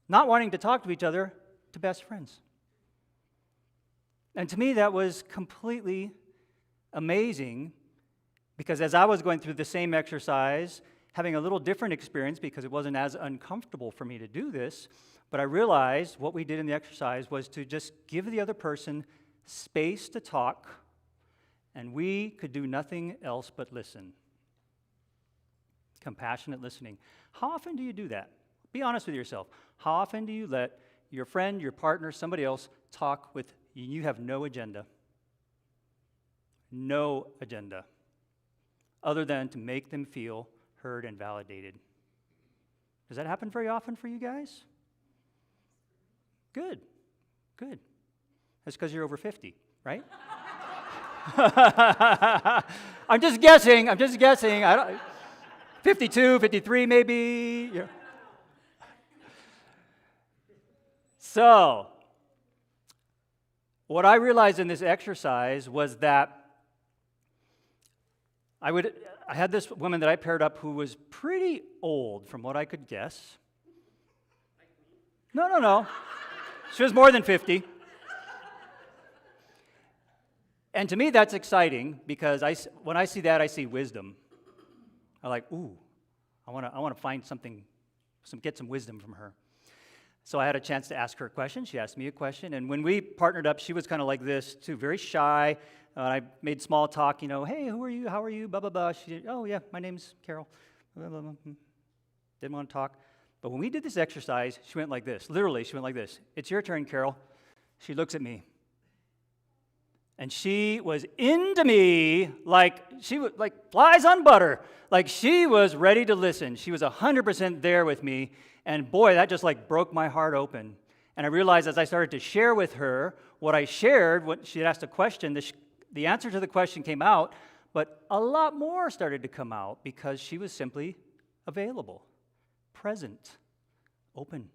not wanting to talk to each other to best friends. And to me, that was completely amazing, because as I was going through the same exercise, having a little different experience because it wasn't as uncomfortable for me to do this, but I realized what we did in the exercise was to just give the other person space to talk, and we could do nothing else but listen. Compassionate listening. How often do you do that? Be honest with yourself. How often do you let your friend, your partner, somebody else talk with you? You have no agenda. No agenda. Other than to make them feel heard and validated. Does that happen very often for you guys? Good. Good. That's because you're over 50, right? I'm just guessing. I don't, 52, 53 maybe. Yeah. So, what I realized in this exercise was that I had this woman that I paired up who was pretty old, from what I could guess. No. She was more than 50. And to me, that's exciting, because when I see that, I see wisdom. I'm like, ooh, I want to find something, get some wisdom from her. So I had a chance to ask her a question. She asked me a question. And when we partnered up, she was kind of like this, too, very shy. I made small talk, hey, who are you? How are you? Blah, blah, blah. She did, oh, yeah, my name's Carol. Blah, blah, blah. Didn't want to talk. But when we did this exercise, she went like this. Literally, she went like this. It's your turn, Carol. She looks at me. And she was into me like she was like flies on butter. Like she was ready to listen. She was 100% there with me. And boy, that just like broke my heart open. And I realized as I started to share with her what I shared, what she had asked a question, the answer to the question came out, but a lot more started to come out because she was simply available, present, open.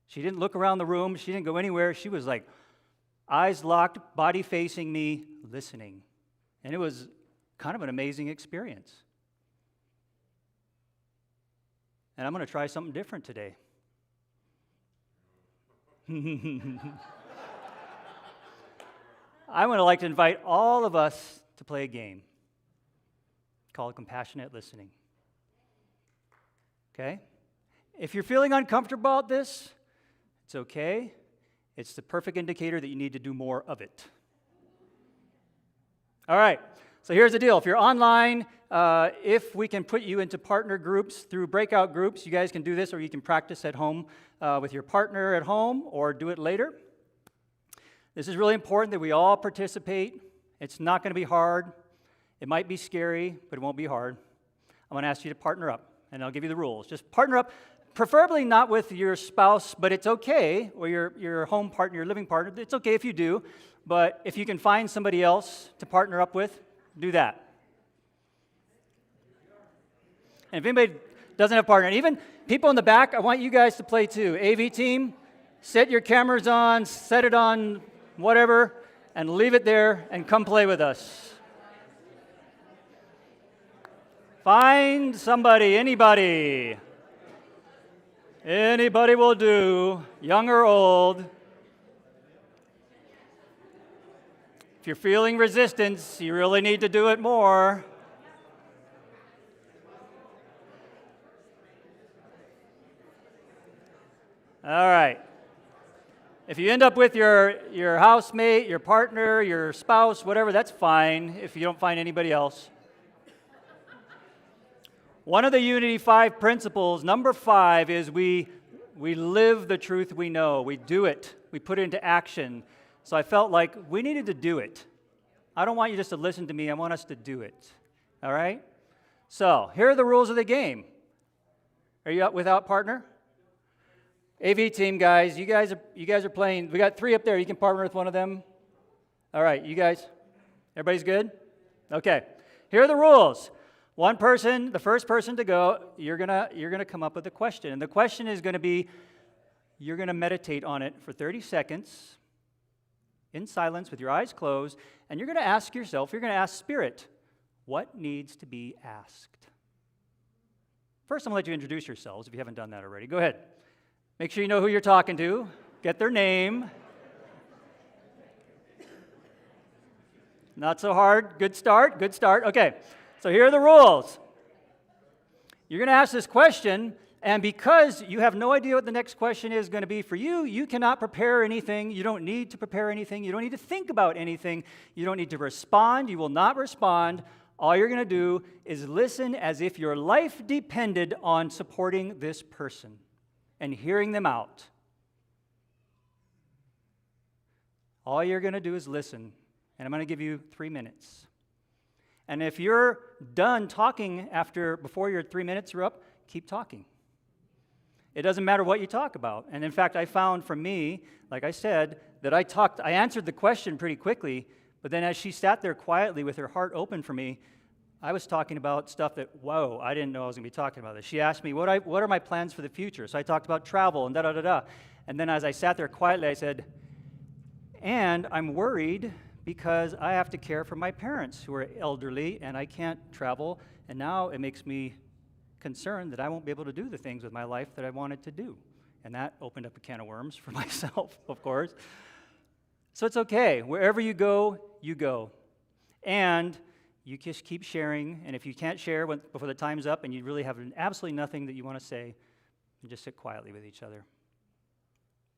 She didn't look around the room. She didn't go anywhere. She was like eyes locked, body facing me, listening. And it was kind of an amazing experience. And I'm going to try something different today. I would like to invite all of us to play a game called Compassionate Listening. Okay? If you're feeling uncomfortable about this, it's okay. It's the perfect indicator that you need to do more of it. All right. So here's the deal. If you're online, if we can put you into partner groups through breakout groups, you guys can do this, or you can practice at home with your partner at home, or do it later. This is really important that we all participate. It's not going to be hard. It might be scary, but it won't be hard. I'm going to ask you to partner up, and I'll give you the rules. Just partner up, preferably not with your spouse, but it's okay, or your home partner, your living partner. It's okay if you do, but if you can find somebody else to partner up with, do that. And if anybody doesn't have a partner, and even people in the back, I want you guys to play too. AV team, set your cameras on, set it on whatever, and leave it there and come play with us. Find somebody, anybody. Anybody will do, young or old. If you're feeling resistance, you really need to do it more. All right. If you end up with your housemate, your partner, your spouse, whatever, that's fine if you don't find anybody else. One of the Unity 5 principles, number 5, is we live the truth we know. We do it. We put it into action. So I felt like we needed to do it. I don't want you just to listen to me. I want us to do it. All right? So here are the rules of the game. Are you up without partner? AV team, guys, you guys are playing. We got 3 up there. You can partner with one of them. All right, you guys. Everybody's good? Okay. Here are the rules. One person, the first person to go, you're gonna come up with a question, and the question is going to be, you're going to meditate on it for 30 seconds in silence with your eyes closed, and you're going to ask yourself, you're going to ask Spirit, what needs to be asked? First, I'm going to let you introduce yourselves if you haven't done that already. Go ahead. Make sure you know who you're talking to. Get their name. Not so hard. Good start. Good start. Okay. So here are the rules. You're going to ask this question, and because you have no idea what the next question is going to be for you, you cannot prepare anything. You don't need to prepare anything. You don't need to think about anything. You don't need to respond. You will not respond. All you're going to do is listen as if your life depended on supporting this person and hearing them out. All you're going to do is listen, and I'm going to give you 3 minutes. And if you're done talking before your 3 minutes are up, keep talking. It doesn't matter what you talk about. And in fact, I found for me, like I said, that I answered the question pretty quickly, but then as she sat there quietly with her heart open for me, I was talking about stuff that, whoa, I didn't know I was going to be talking about this. She asked me, what are my plans for the future? So I talked about travel and da-da-da-da. And then as I sat there quietly, I said, and I'm worried because I have to care for my parents who are elderly and I can't travel, and now it makes me concerned that I won't be able to do the things with my life that I wanted to do. And that opened up a can of worms for myself, of course. So it's okay. Wherever you go, you go. And you just keep sharing, and if you can't share before the time's up and you really have absolutely nothing that you want to say, you just sit quietly with each other.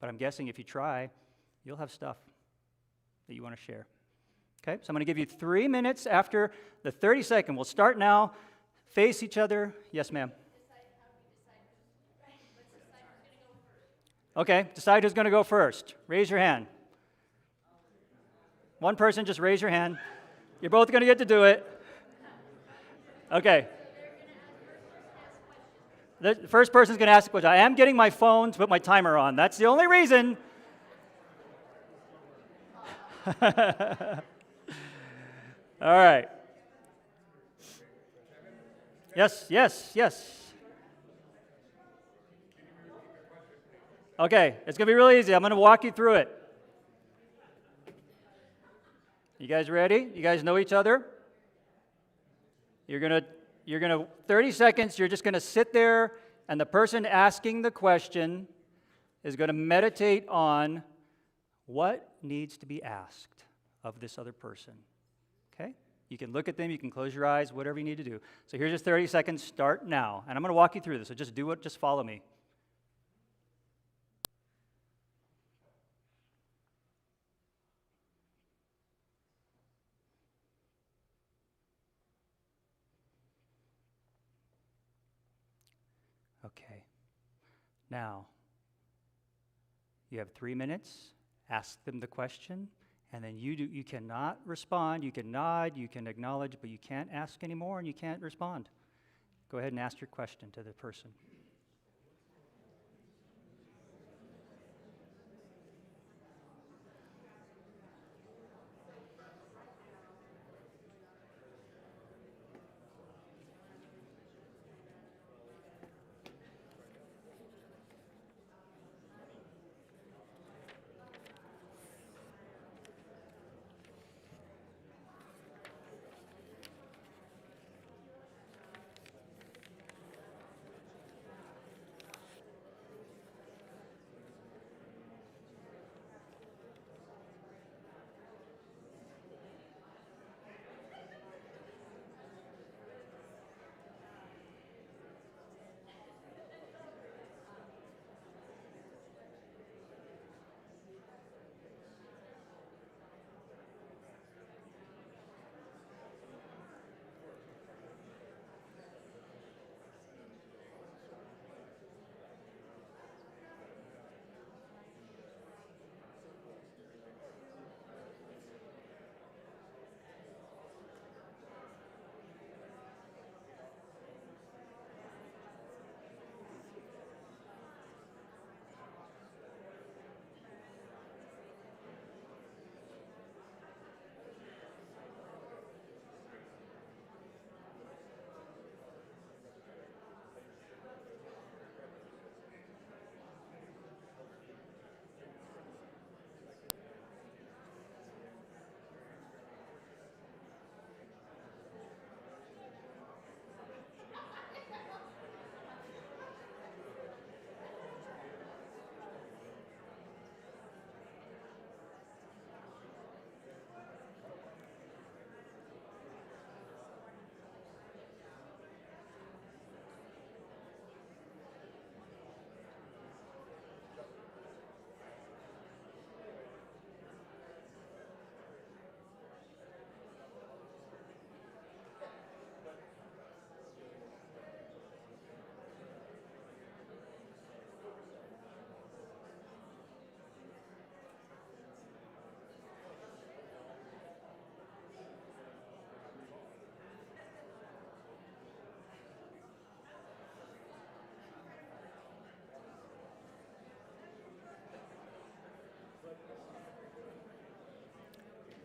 But I'm guessing if you try, you'll have stuff that you want to share. Okay, so I'm going to give you 3 minutes after the 30-second. We'll start now. Face each other. Yes, ma'am. Okay, decide who's going to go first. Raise your hand. One person, just raise your hand. You're both going to get to do it. Okay. The first person's going to ask a question. I am getting my phone to put my timer on. That's the only reason. All right. Yes, yes, yes. Okay, it's going to be really easy. I'm going to walk you through it. You guys ready? You guys know each other? You're going to 30 seconds, you're just going to sit there, and the person asking the question is going to meditate on what needs to be asked of this other person. Okay? You can look at them, you can close your eyes, whatever you need to do. So here's just 30 seconds, start now. And I'm going to walk you through this, so just follow me. Okay. Now, you have 3 minutes. Ask them the question, and then you cannot respond. You can nod, you can acknowledge, but you can't ask anymore, and you can't respond. Go ahead and ask your question to the person.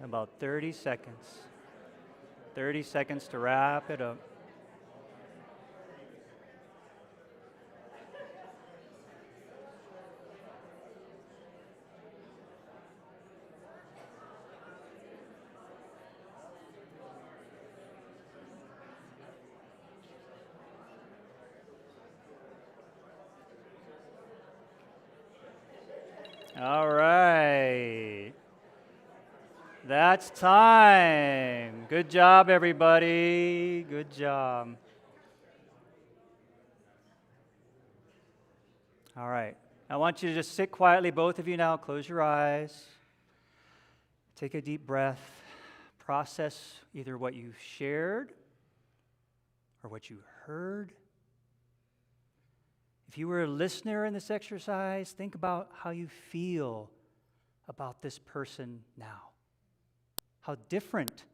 About 30 seconds. 30 seconds to wrap it up. All right. That's time. Good job, everybody. Good job. All right. I want you to just sit quietly, both of you now. Close your eyes. Take a deep breath. Process either what you shared or what you heard. If you were a listener in this exercise, think about how you feel about this person now. How different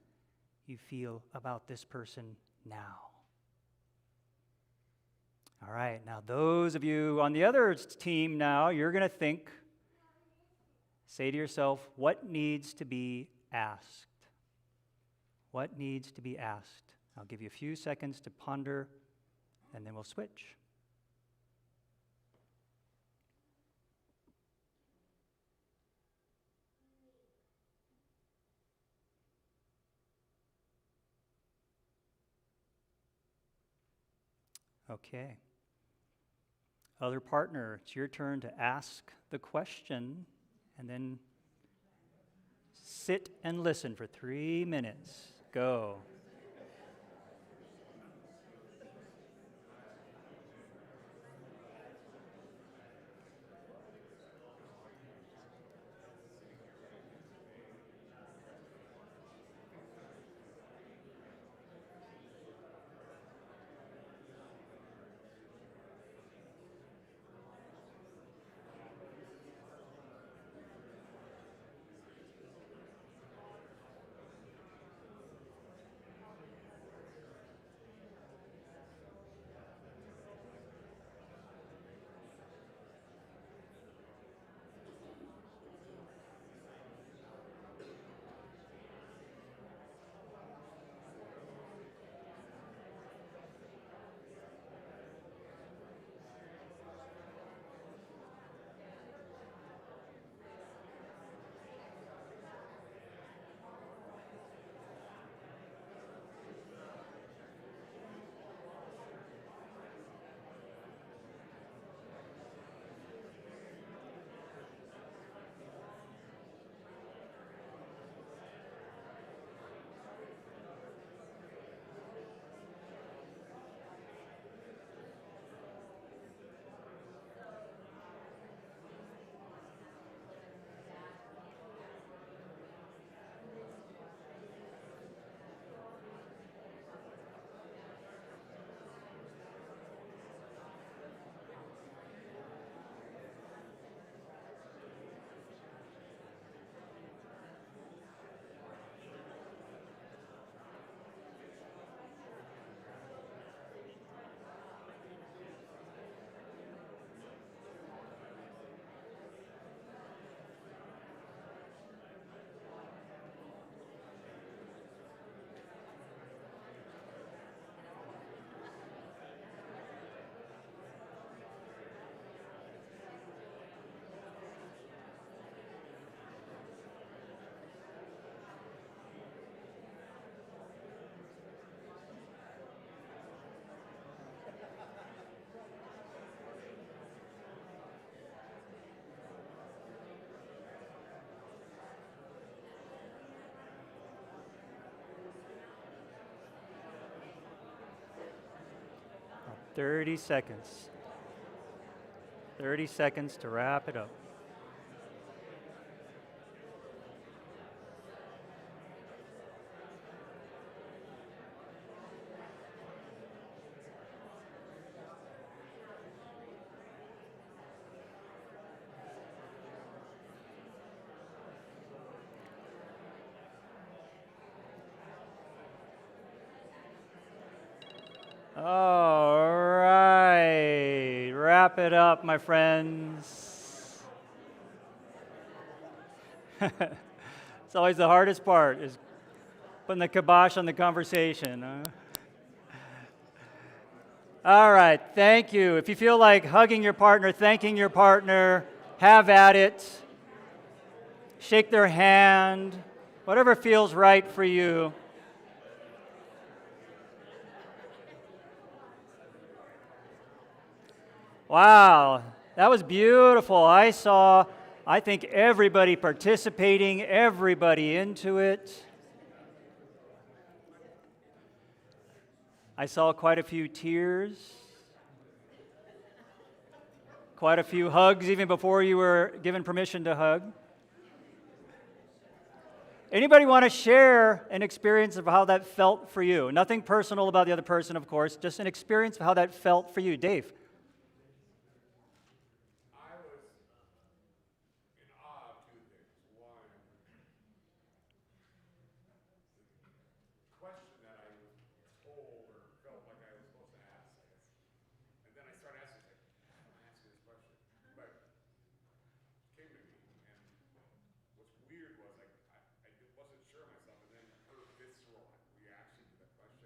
you feel about this person now. All right, now those of you on the other team now, you're going to think, say to yourself, what needs to be asked? What needs to be asked? I'll give you a few seconds to ponder, and then we'll switch. Okay. Other partner, it's your turn to ask the question and then sit and listen for 3 minutes. Go. About 30 seconds. 30 seconds to wrap it up. All right, wrap it up, my friends. It's always the hardest part, is putting the kibosh on the conversation. All right, thank you. If you feel like hugging your partner, thanking your partner, have at it. Shake their hand, whatever feels right for you. Wow, that was beautiful. I think everybody participating, everybody into it. I saw quite a few tears, quite a few hugs even before you were given permission to hug. Anybody want to share an experience of how that felt for you? Nothing personal about the other person, of course, just an experience of how that felt for you. Dave.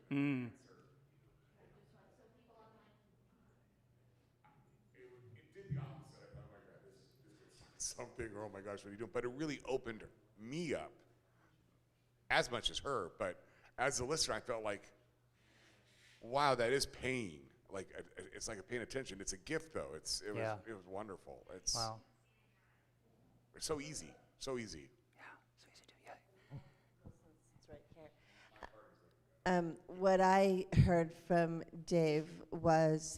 Mm. Something, or oh my gosh, what are you doing? But it really opened me up as much as her. But as a listener, I felt like, wow, that is pain. Like it's like paying attention. It's a gift, though. It was wonderful. Wow. It's so easy, so easy. What I heard from Dave was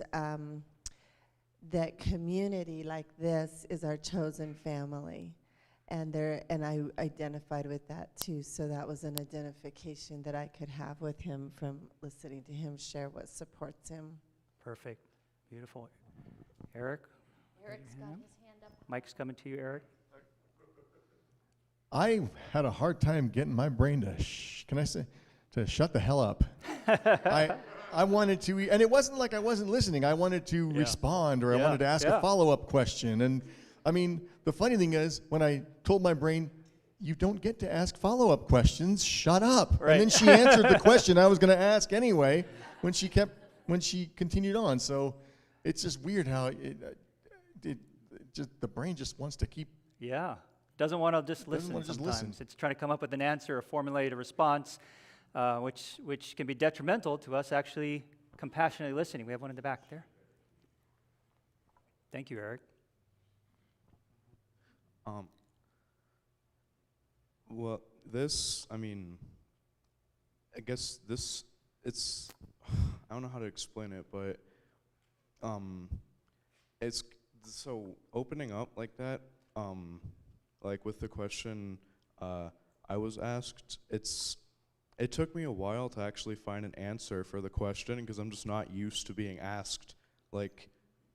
that community like this is our chosen family, and I identified with that too. So that was an identification that I could have with him from listening to him share what supports him. Perfect. Beautiful. Eric? Eric's got his hand up. Mike's coming to you, Eric. I had a hard time getting my brain to shut the hell up. I wanted to, and it wasn't like I wasn't listening. I wanted to respond, or I wanted to ask a follow-up question. And I mean, the funny thing is, when I told my brain, you don't get to ask follow-up questions, shut up. Right. And then she answered the question I was going to ask anyway when she continued on. So it's just weird how the brain just wants to keep. Yeah. Doesn't want to just listen sometimes. Listen. It's trying to come up with an answer or formulate a response, which can be detrimental to us actually compassionately listening. We have one in the back there. Thank you, Eric. Well, I guess it's, I don't know how to explain it, but it's, so opening up like that, like with the question I was asked, it took me a while to actually find an answer for the question, because I'm just not used to being asked like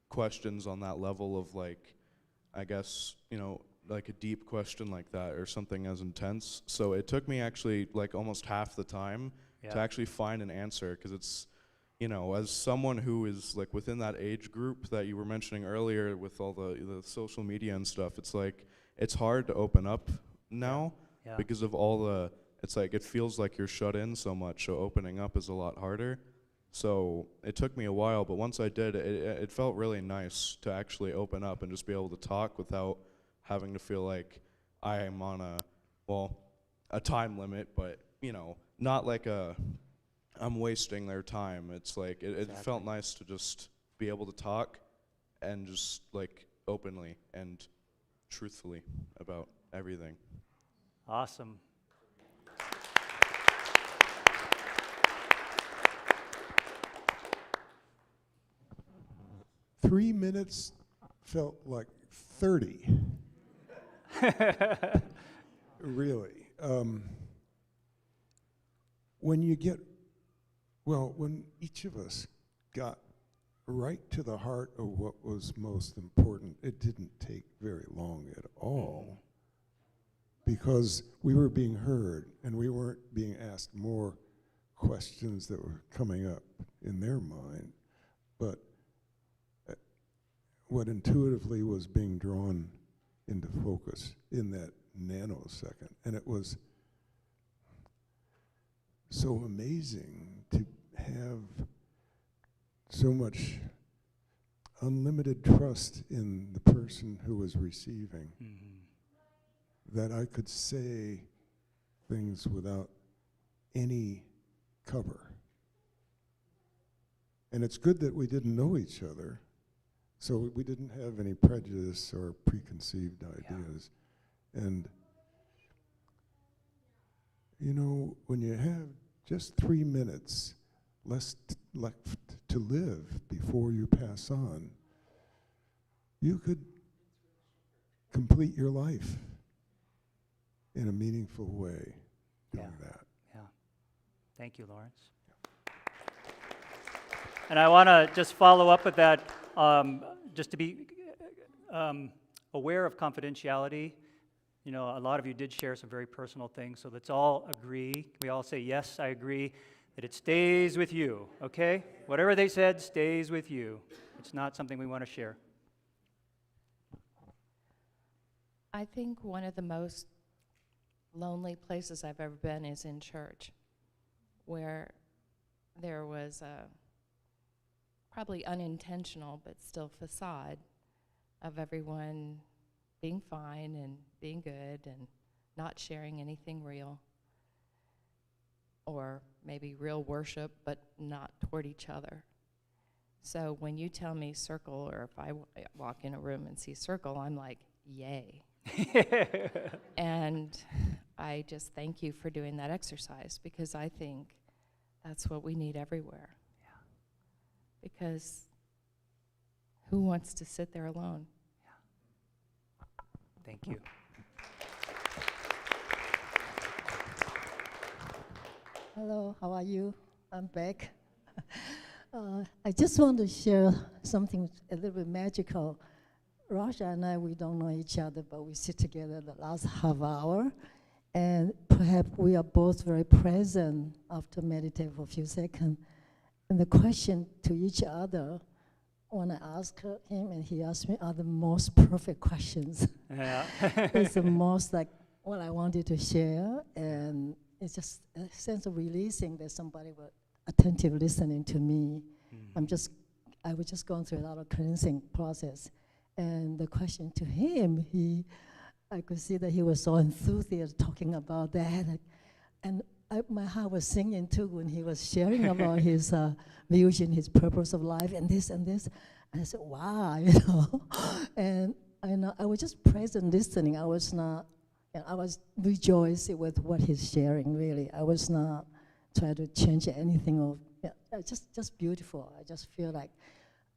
questions on that level of, like, I guess, like a deep question like that or something as intense. So it took me actually like almost half the time to actually find an answer, because it's, as someone who is like within that age group that you were mentioning earlier with all the social media and stuff, it's like, it's hard to open up now because of all it's like, it feels like you're shut in so much, so opening up is a lot harder. So it took me a while, but once I did, it felt really nice to actually open up and just be able to talk without having to feel like I am on a time limit, but, not like I'm wasting their time. It's like, it felt nice to just be able to talk and just like openly and truthfully about everything. Awesome. Three minutes felt like 30. Really. When each of us got right to the heart of what was most important, it didn't take very long at all, because we were being heard and we weren't being asked more questions that were coming up in their mind, but what intuitively was being drawn into focus in that nanosecond. And it was so amazing to have so much unlimited trust in the person who was receiving that I could say things without any cover. And it's good that we didn't know each other, so we didn't have any prejudice or preconceived ideas. And you know, when you have just 3 minutes left to live before you pass on, you could complete your life in a meaningful way doing that. Yeah. Thank you, Lawrence. And I want to just follow up with that, just to be aware of confidentiality. You know, a lot of you did share some very personal things, so let's all agree. We all say, yes, I agree, that it stays with you, okay? Whatever they said stays with you. It's not something we want to share. I think one of the most lonely places I've ever been is in church, where there was a probably unintentional but still facade of everyone being fine and being good and not sharing anything real, or maybe real worship but not toward each other. So when you tell me circle, or if I walk in a room and see circle, I'm like, yay. And I just thank you for doing that exercise, because I think that's what we need everywhere. Yeah. Because who wants to sit there alone? Thank you. Hello, how are you? I'm back. I just want to share something a little bit magical. Rasha and I, we don't know each other, but we sit together the last half hour, and perhaps we are both very present after meditating for a few seconds. And the question to each other, when I ask him and he asked me, are the most perfect questions. Yeah. It's the most like what I wanted to share, and it's just a sense of releasing that somebody was attentive listening to me. I was just going through a lot of cleansing process. And the question to him, I could see that he was so enthusiastic talking about that. And my heart was singing too when he was sharing about his vision, his purpose of life, and this and this. And I said, wow, you know. And I was just present listening. I was not, I was rejoicing with what he's sharing, really. I was not trying to change anything. Just beautiful. I just feel like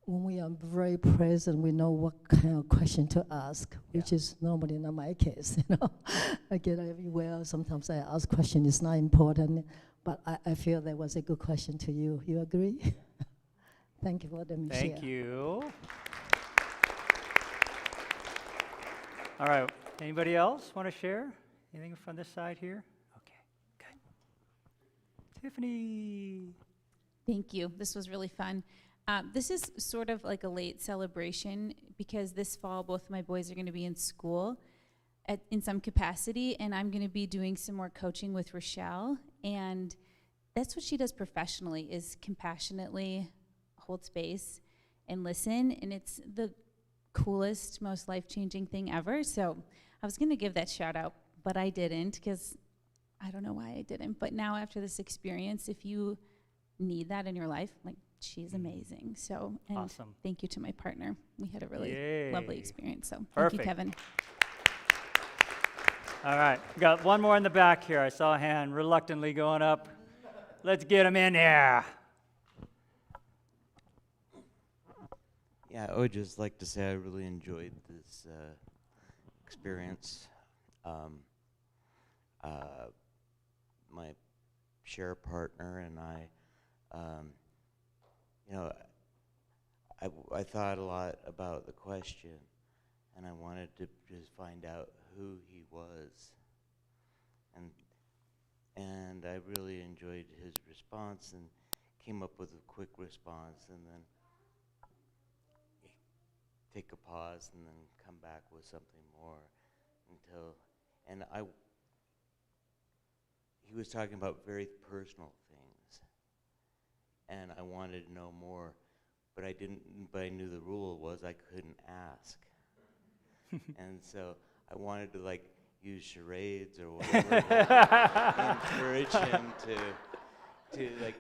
when we are very present, we know what kind of question to ask, which is normally not my case, you know. I get everywhere. Sometimes I ask questions, it's not important, but I feel that was a good question to you. You agree? Thank you for letting me share. Thank you. All right, anybody else want to share? Anything from this side here? Okay, good. Tiffany. Thank you. This was really fun. This is sort of like a late celebration, because this fall both of my boys are going to be in school in some capacity, and I'm going to be doing some more coaching with Rochelle, and that's what she does professionally, is compassionately hold space and listen, and it's the coolest, most life-changing thing ever. So I was going to give that shout out, but I didn't, because I don't know why I didn't. But now after this experience, if you need that in your life, like, she's amazing. So, and awesome. Thank you to my partner. We had a really lovely experience. So Perfect. Thank you, Kevin. All right, we got one more in the back here. I saw a hand reluctantly going up. Let's get him in there. Yeah, I would just like to say I really enjoyed this experience. My share partner and I, you know, I thought a lot about the question, and I wanted to just find out who he was. And I really enjoyed his response and came up with a quick response, and then take a pause and then come back with something more And he was talking about very personal things, and I wanted to know more, but I didn't. But I knew the rule was I couldn't ask, and so I wanted to like use charades or whatever to encourage him to like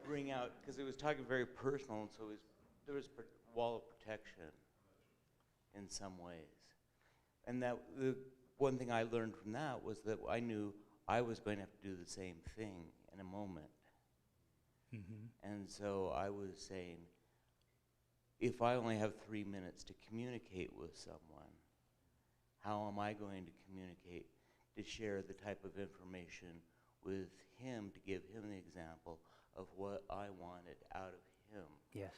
bring out, because it was talking very personal, and so there was a wall of protection in some ways. And that the one thing I learned from that was that I knew I was going to have to do the same thing in a moment. And so I was saying, if I only have 3 minutes to communicate with someone, how am I going to communicate, to share the type of information with him, to give him the example of what I wanted out of him? Yes.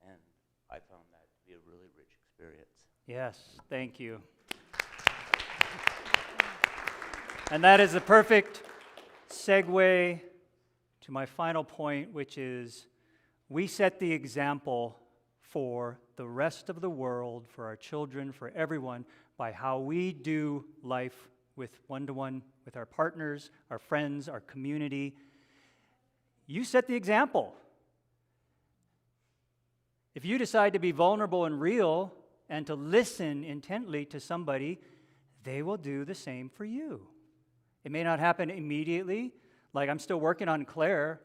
And I found that to be a really rich experience. Yes, thank you. And that is the perfect segue to my final point, which is we set the example for the rest of the world, for our children, for everyone, by how we do life with one-to-one, with our partners, our friends, our community. You set the example. If you decide to be vulnerable and real and to listen intently to somebody, they will do the same for you. It may not happen immediately, like I'm still working on Claire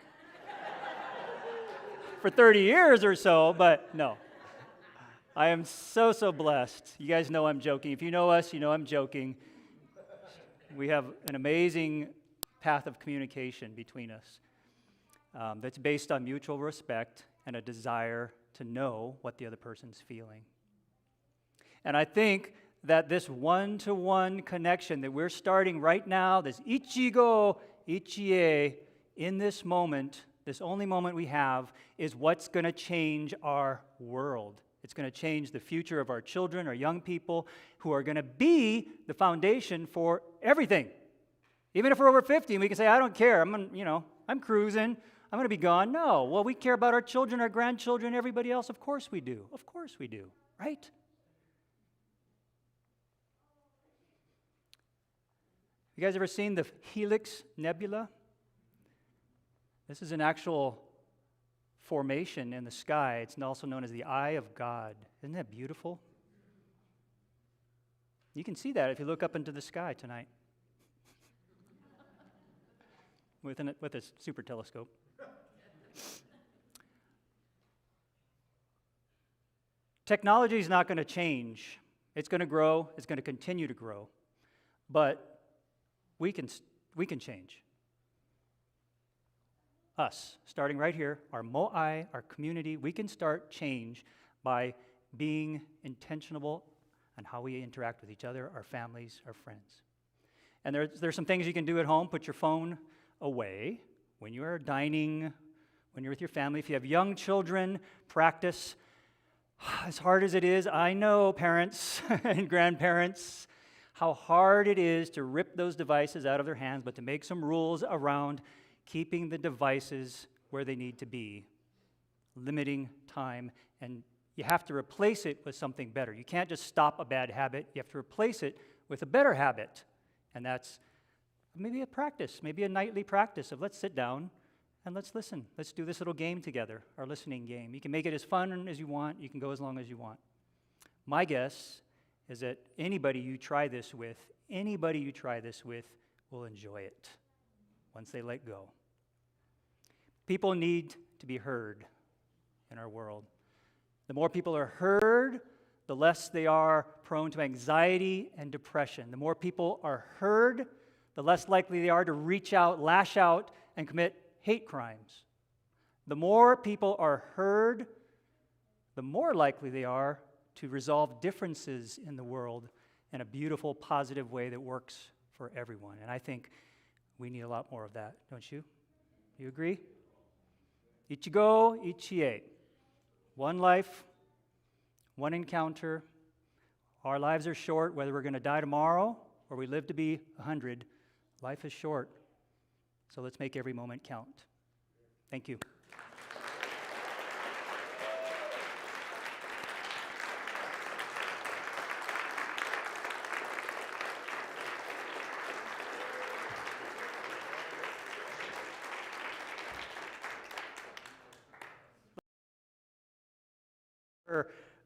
for 30 years or so, but no. I am so, so blessed. You guys know I'm joking. If you know us, you know I'm joking. We have an amazing path of communication between us that's based on mutual respect and a desire to know what the other person's feeling. And I think that this one-to-one connection that we're starting right now, this Ichi-go Ichi-e, in this moment, this only moment we have, is what's going to change our world. It's going to change the future of our children, our young people, who are going to be the foundation for everything. Even if we're over 50 and we can say, I don't care, I'm cruising, I'm going to be gone. No, well, we care about our children, our grandchildren, everybody else. Of course we do. Of course we do, right? You guys ever seen the Helix Nebula? This is an actual formation in the sky. It's also known as the Eye of God. Isn't that beautiful? You can see that if you look up into the sky tonight with a super telescope. Technology is not going to change. It's going to grow. It's going to continue to grow. But we can change. Us, starting right here, our mo'ai, our community, we can start change by being intentional on how we interact with each other, our families, our friends. And there's some things you can do at home. Put your phone away when you are dining, when you're with your family. If you have young children, practice. As hard as it is, I know, parents and grandparents, how hard it is to rip those devices out of their hands, but to make some rules around keeping the devices where they need to be, limiting time, and you have to replace it with something better. You can't just stop a bad habit. You have to replace it with a better habit, and that's maybe a practice, maybe a nightly practice of let's sit down and let's listen. Let's do this little game together, our listening game. You can make it as fun as you want. You can go as long as you want. My guess is that anybody you try this with will enjoy it once they let go. People need to be heard in our world. The more people are heard, the less they are prone to anxiety and depression. The more people are heard, the less likely they are to reach out, lash out, and commit hate crimes. The more people are heard, the more likely they are to resolve differences in the world in a beautiful, positive way that works for everyone. And I think we need a lot more of that, don't you? You agree? Ichi-go Ichi-e. One life, one encounter. Our lives are short, whether we're going to die tomorrow or we live to be 100. Life is short, so let's make every moment count. Thank you.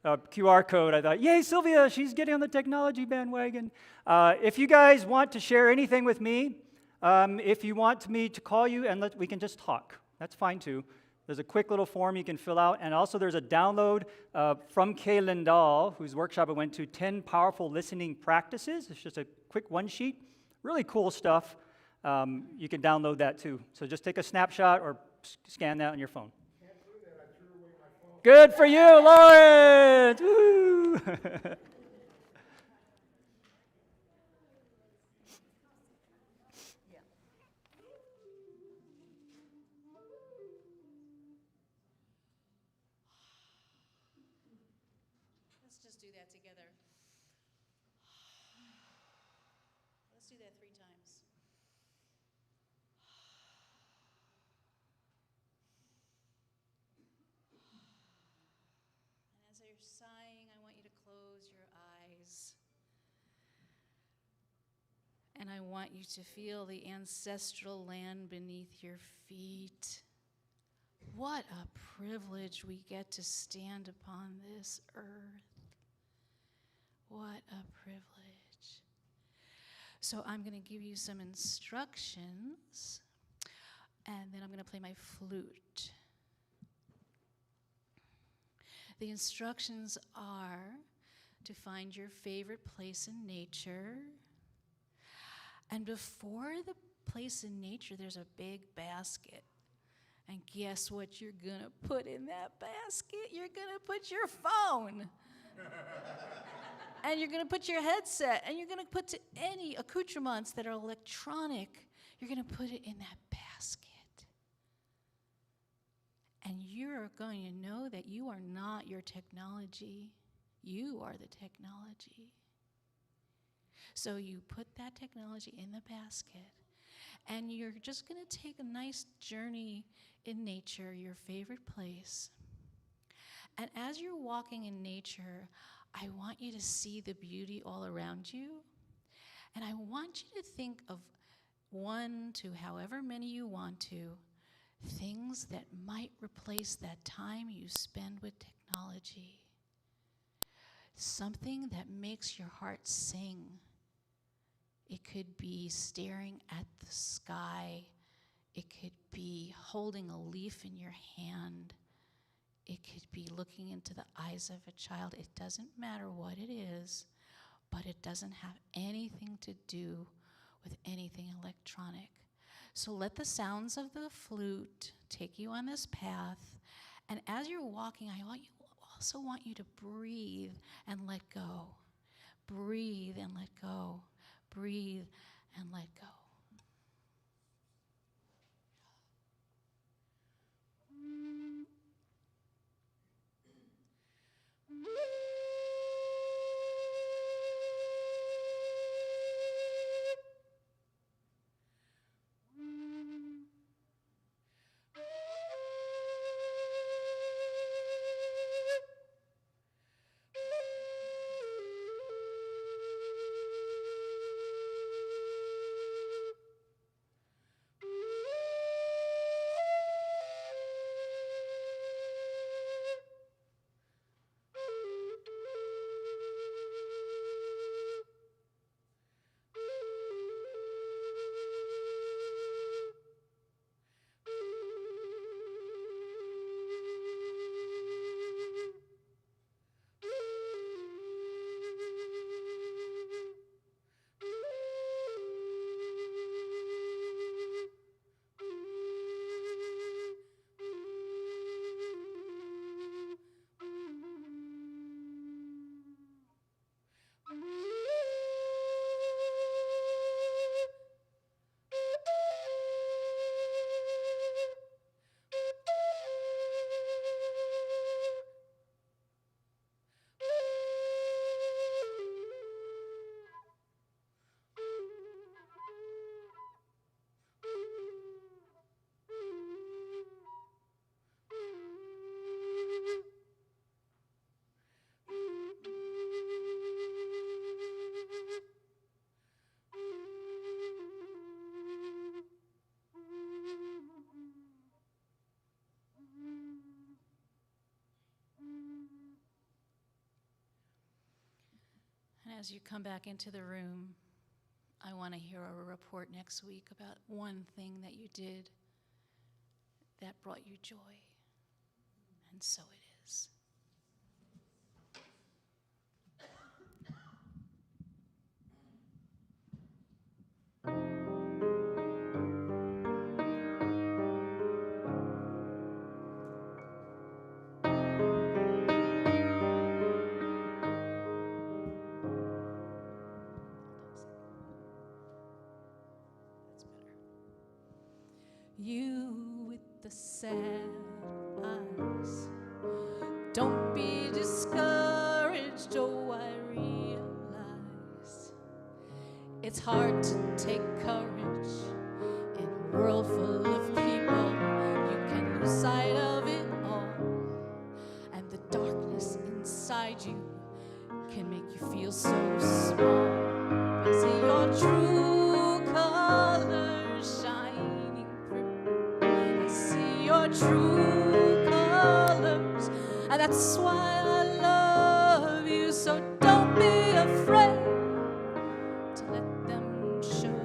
QR code. I thought, yay, Sylvia, she's getting on the technology bandwagon. If you guys want to share anything with me, if you want me to call you and we can just talk, that's fine too. There's a quick little form you can fill out, and also there's a download from Kay Lindahl, whose workshop I went to, 10 powerful listening practices. It's just a quick one sheet, really cool stuff. You can download that too. So just take a snapshot or scan that on your phone. Good for you, Lawrence! Woo! Let's just do that together. Let's do that 3 times. And as you're sighing, I want you to close your eyes. And I want you to feel the ancestral land beneath your feet. What a privilege we get to stand upon this earth. What a privilege. So I'm going to give you some instructions, and then I'm going to play my flute. The instructions are to find your favorite place in nature. And before the place in nature, there's a big basket. And guess what you're going to put in that basket? You're going to put your phone. And you're going to put your headset. And you're going to put any accoutrements that are electronic. You're going to put it in that basket. And you're going to know that you are not your technology. You are the technology. So you put that technology in the basket, and you're just going to take a nice journey in nature, your favorite place. And as you're walking in nature, I want you to see the beauty all around you. And I want you to think of 1 to however many you want to, things that might replace that time you spend with technology. Something that makes your heart sing. It could be staring at the sky. It could be holding a leaf in your hand. It could be looking into the eyes of a child. It doesn't matter what it is, but it doesn't have anything to do with anything electronic. So let the sounds of the flute take you on this path. And as you're walking, I also want you to breathe and let go. Breathe and let go. Breathe and let go. as you come back into the room, I want to hear a report next week about one thing that you did that brought you joy. And so it is. You with the sad eyes, don't be discouraged. Oh, I realize it's hard to take courage in a world full of people. You can lose sight of it all, and the darkness inside you can make you feel so small. But see your true colors shining through. I see your true colors, and that's why I love you. So don't be afraid to let them show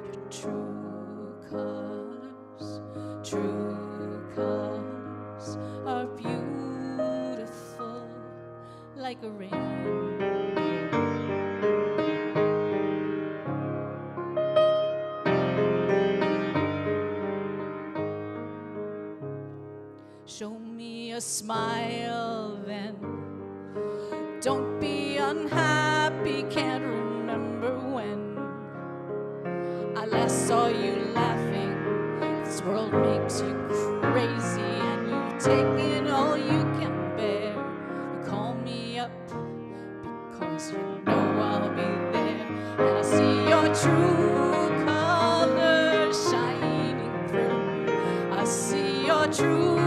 your true colors. True colors are beautiful like a rainbow. Show me a smile then. Don't be unhappy, can't remember when I last saw you laughing. This world makes you crazy and you've taken all you can bear. You call me up because you know I'll be there. And I see your true colors shining through. I see your true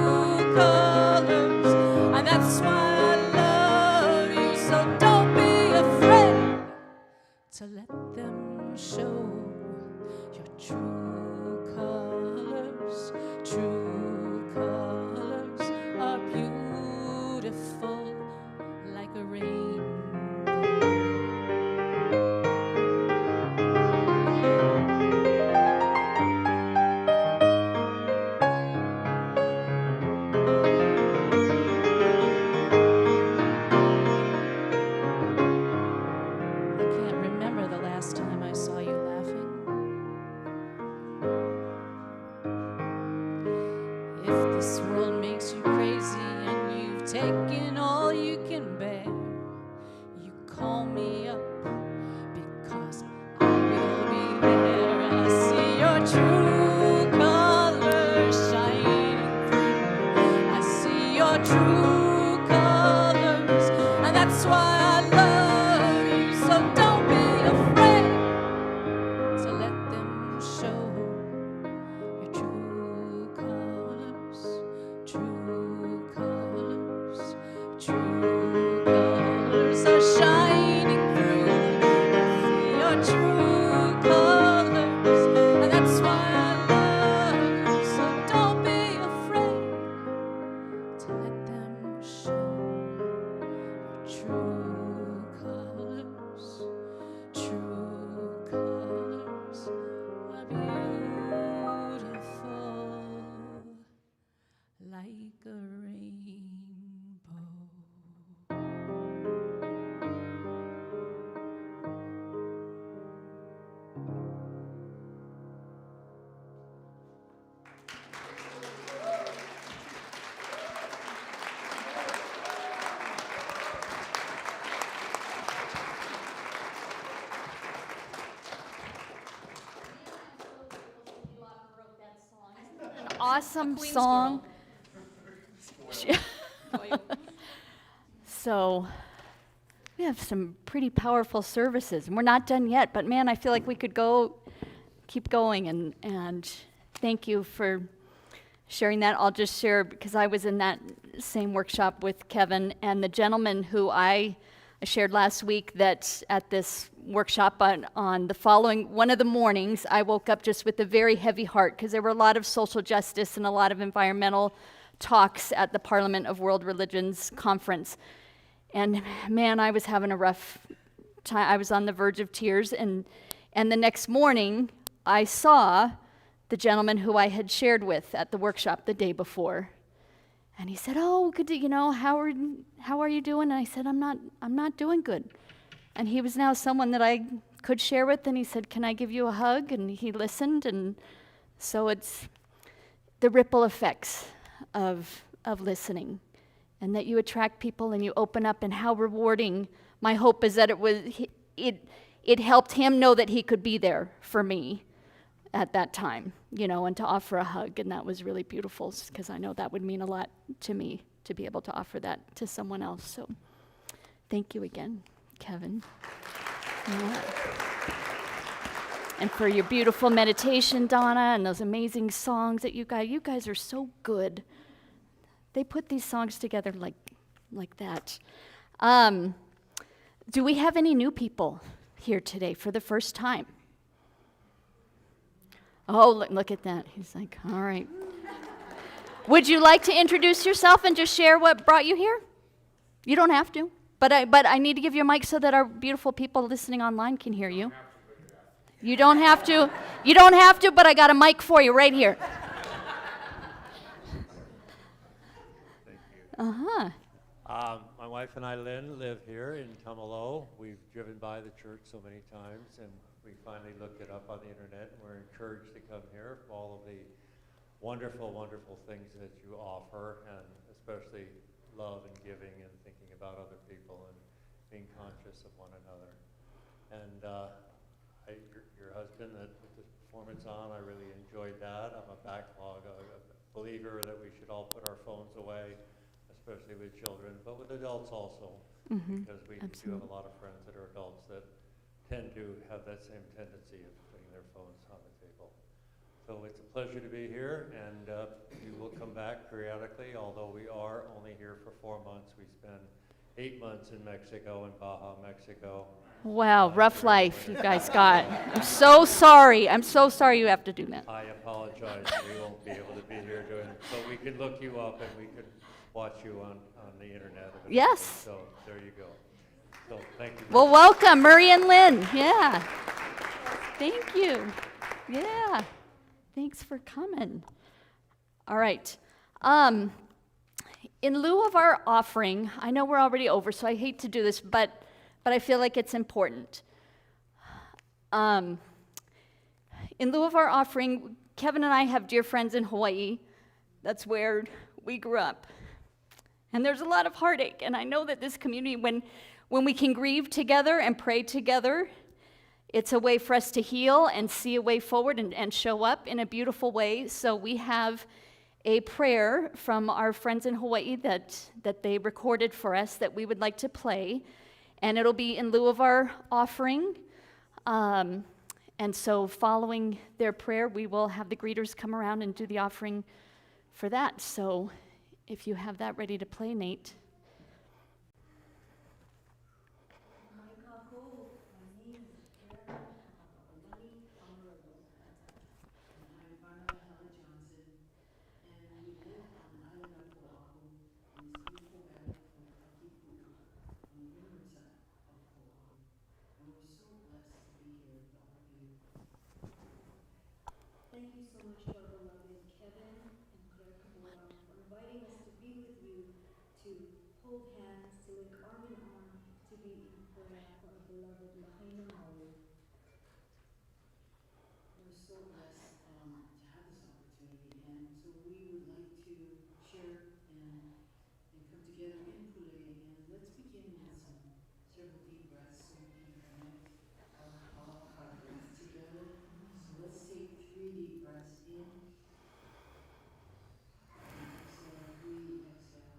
colors, and that's why I love you. So don't be afraid to let them show your true colors. True colors are beautiful like a rainbow. This world makes you crazy and you've taken all you can bear. You call me up because I will be there. And I see your true colors shining through. I see your true colors, and that's why I love you. So don't be afraid to let them show your true colors. True colors, true colors are shining through. I see your true colors, and that's why I love you. So don't be afraid to let them show your true colors. True colors are beautiful like a rainbow. An awesome Queen's song. So we have some pretty powerful services, and we're not done yet, but man, I feel like we could keep going, and thank you for sharing that. I'll just share, because I was in that same workshop with Kevin, and the gentleman who I shared last week, that at this workshop on the following, one of the mornings, I woke up just with a very heavy heart, because there were a lot of social justice and a lot of environmental talks at the Parliament of World Religions conference. And man, I was having a rough time, I was on the verge of tears, and the next morning, I saw the gentleman who I had shared with at the workshop the day before. And he said, "Oh, good to, how are you doing?" And I said, I'm not doing good." And he was now someone that I could share with, and he said, "Can I give you a hug?" And he listened, and so it's the ripple effects of listening, and that you attract people and you open up, and how rewarding. My hope is that it helped him know that he could be there for me at that time, and to offer a hug, and that was really beautiful, because I know that would mean a lot to me to be able to offer that to someone else. So thank you again, Kevin. Yeah. And for your beautiful meditation, Donna, and those amazing songs that you guys are so good. They put these songs together like that. Do we have any new people here today for the first time? Oh, look at that. He's like, all right. Would you like to introduce yourself and just share what brought you here? You don't have to, but I need to give you a mic so that our beautiful people listening online can hear you. You don't have to. You don't have to, but I got a mic for you right here. Uh-huh. My wife and I, Lynn, live here in Tumalo. We've driven by the church so many times, and we finally looked it up on the internet, and we're encouraged to come here for all of the wonderful, wonderful things that you offer, and especially love and giving and thinking about other people and being conscious of one another. And your husband that put this performance on, I really enjoyed that. I'm a believer that we should all put our phones away, especially with children, but with adults also, because we do have a lot of friends that are adults that tend to have that same tendency of putting their phones on the table. So it's a pleasure to be here, and you will come back periodically, although we are only here for 4 months. We spend 8 months in Mexico, in Baja, Mexico. Wow, rough life you guys got. I'm so sorry. I'm so sorry you have to do that. I apologize. We won't be able to be here but we can look you up and we can watch you on the internet. Yes. So there you go. So thank you. Well, welcome, Murray and Lynn. Yeah. Thank you. Yeah. Thanks for coming. All right. In lieu of our offering, I know we're already over, so I hate to do this, but I feel like it's important. In lieu of our offering, Kevin and I have dear friends in Hawaii. That's where we grew up. And there's a lot of heartache, and I know that this community, when we can grieve together and pray together, it's a way for us to heal and see a way forward and show up in a beautiful way. So we have a prayer from our friends in Hawaii that they recorded for us that we would like to play, and it'll be in lieu of our offering. And so following their prayer, we will have the greeters come around and do the offering for that. So if you have that ready to play, Nate. Thank you so much to our beloved Kevin and Claire Kubota for inviting us to be with you, to hold hands, to link arm in arm, to be in prayer for our beloved Lahaina Maui. We're so blessed to have this opportunity, and so we would like to share and come together in Pule, and let's begin with several deep breaths so we can connect our hearts together. So let's take 3 deep breaths in. And exhale, breathe, exhale.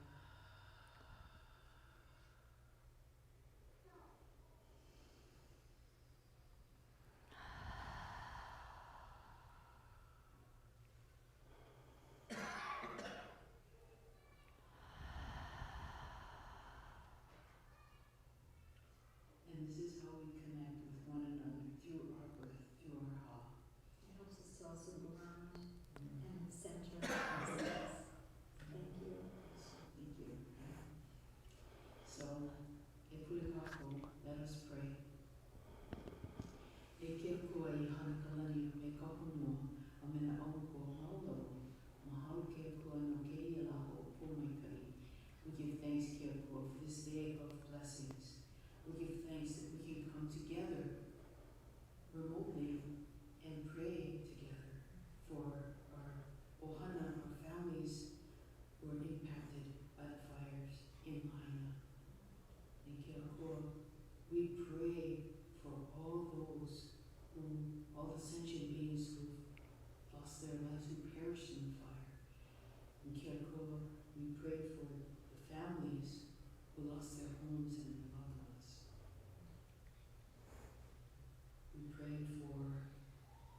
pray for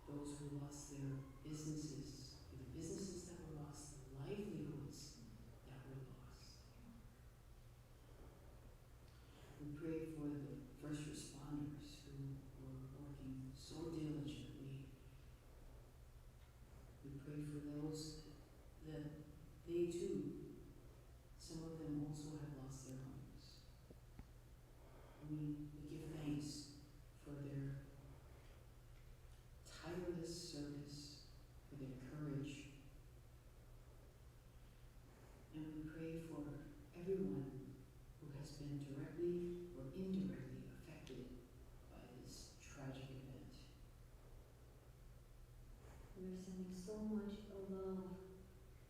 those who lost their businesses, for the businesses that were lost, the livelihoods that were lost. We pray for the first responders who were working so diligently. We pray for those that they too, some of them also have lost their homes. We give thanks for their tireless service, for their courage. And we pray for everyone who has been directly or indirectly affected by this tragic event. We are sending so much love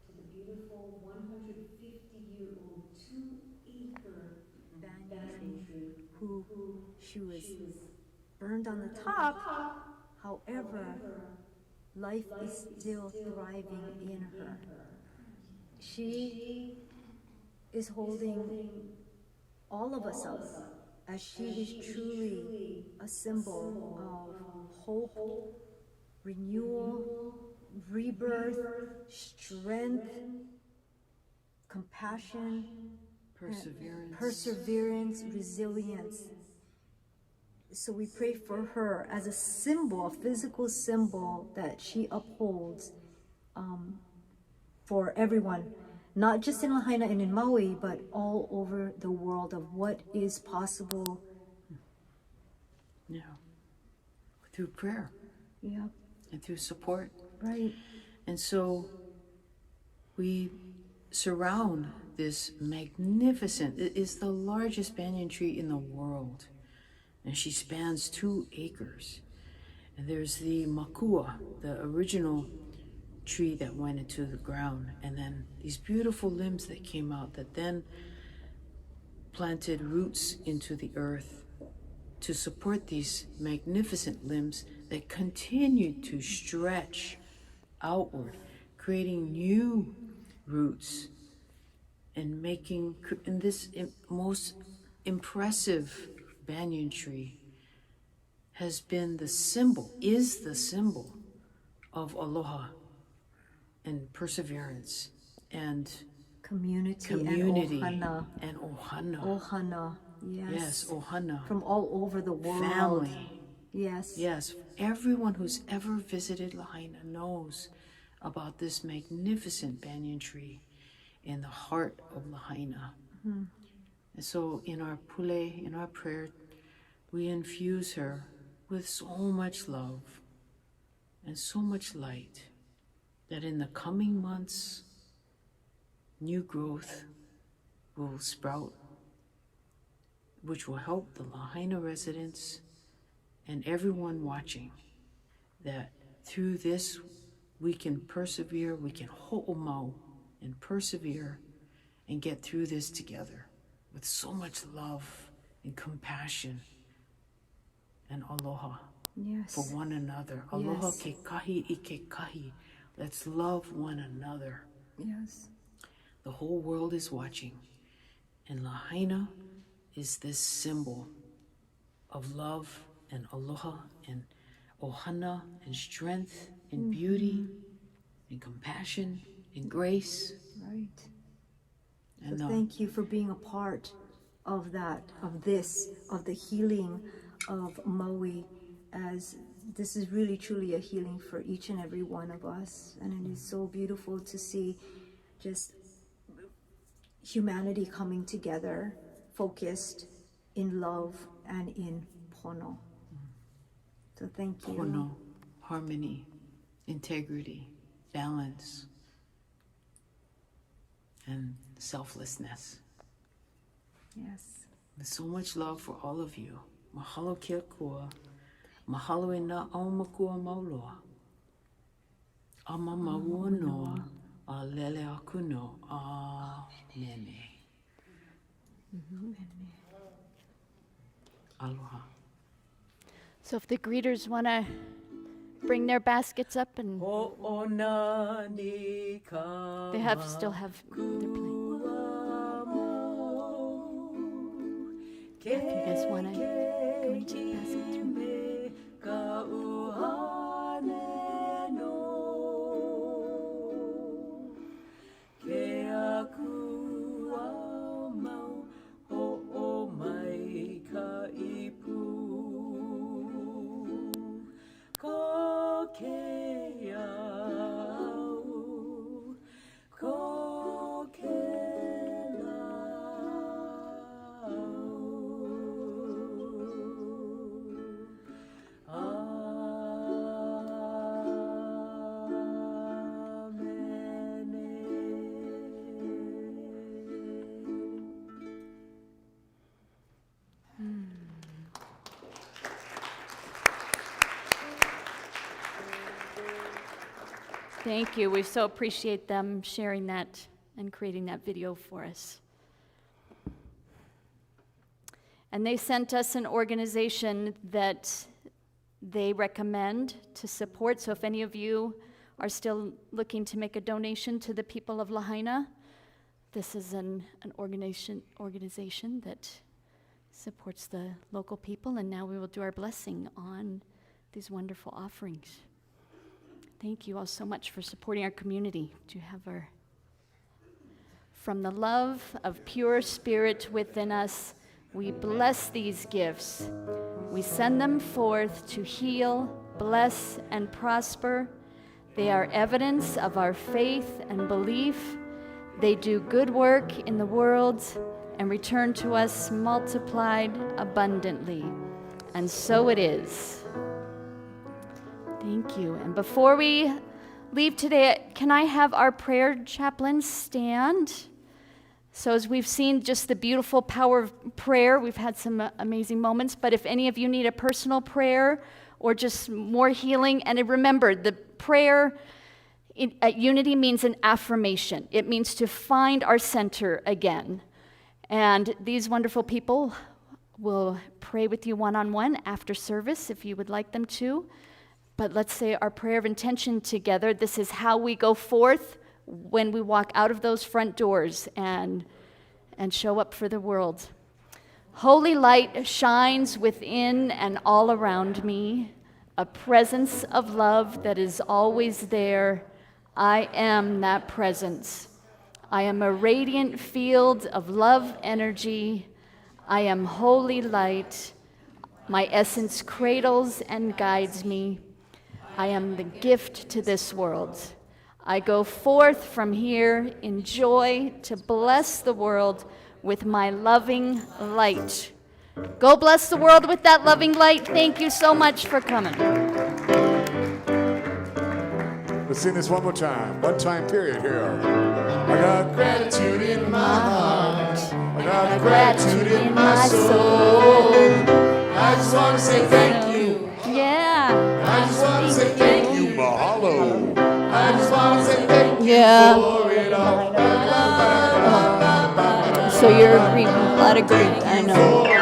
to the beautiful 150-year-old 2-acre banyan tree who she was burned on the top. However, life is still thriving in her. She is holding all of us up, as she is truly a symbol of hope, renewal, rebirth, strength, compassion, perseverance, resilience. So we pray for her as a symbol, a physical symbol that she upholds for everyone, not just in Lahaina and in Maui, but all over the world, of what is possible. Yeah. Through prayer. Yeah. And through support. Right. And so we surround this magnificent, it is the largest banyan tree in the world. And she spans 2 acres. And there's the makua, the original tree that went into the ground. And then these beautiful limbs that came out that then planted roots into the earth to support these magnificent limbs that continued to stretch outward, creating new roots and making, in this most impressive banyan tree has been the symbol, is the symbol of aloha and perseverance and Community and ohana. Ohana, yes. Yes, ohana. From all over the world. Family. Yes. Yes, everyone who's ever visited Lahaina knows about this magnificent banyan tree in the heart of Lahaina. Mm-hmm. And so in our pule, in our prayer, we infuse her with so much love and so much light that in the coming months, new growth will sprout, which will help the Lahaina residents and everyone watching, that through this we can persevere, we can ho'omau and persevere and get through this together with so much love and compassion and aloha Yes. for one another. Aloha Yes. ke kahi I ke kahi. Let's love one another. Yes. The whole world is watching, and Lahaina is this symbol of love and aloha and ohana and strength and beauty and compassion and grace. Right. And So thank you for being a part of that, of this, of the healing of Maui, as this is really truly a healing for each and every one of us. And it is so beautiful to see just humanity coming together, focused in love and in pono. So thank you. Pono, harmony, integrity, balance, and selflessness. Yes. With so much love for all of you. Mahalo kia kua. Mahalo e na au makua mauloa. Ama maua noa. A lele aku no. Amen. Aloha. So if the greeters want to bring their baskets up, and they still have their plate. If you guys want to go into the basket. Thank you. We so appreciate them sharing that and creating that video for us. And they sent us an organization that they recommend to support. So if any of you are still looking to make a donation to the people of Lahaina, this is an organization that supports the local people. And now we will do our blessing on these wonderful offerings. Thank you all so much for supporting our community. Do you have our... From the love of pure spirit within us, we bless these gifts. We send them forth to heal, bless, and prosper. They are evidence of our faith and belief. They do good work in the world and return to us multiplied abundantly. And so it is. Thank you. And before we leave today, can I have our prayer chaplain stand? So as we've seen just the beautiful power of prayer, we've had some amazing moments, but if any of you need a personal prayer or just more healing, and remember, the prayer at Unity means an affirmation. It means to find our center again. And these wonderful people will pray with you one-on-one after service if you would like them to. But let's say our prayer of intention together. This is how we go forth when we walk out of those front doors and show up for the world. Holy light shines within and all around me, a presence of love that is always there. I am that presence. I am a radiant field of love energy. I am holy light. My essence cradles and guides me. I am the gift to this world. I go forth from here in joy to bless the world with my loving light. Go bless the world with that loving light. Thank you so much for coming. Let's sing this one more time. One time period here. I got gratitude in my heart. I got gratitude in my soul. I just want to say thank you. Yeah. I just want to say thank you, mahalo. I just want to say thank you for it all. So you're a lot of Greek, I know.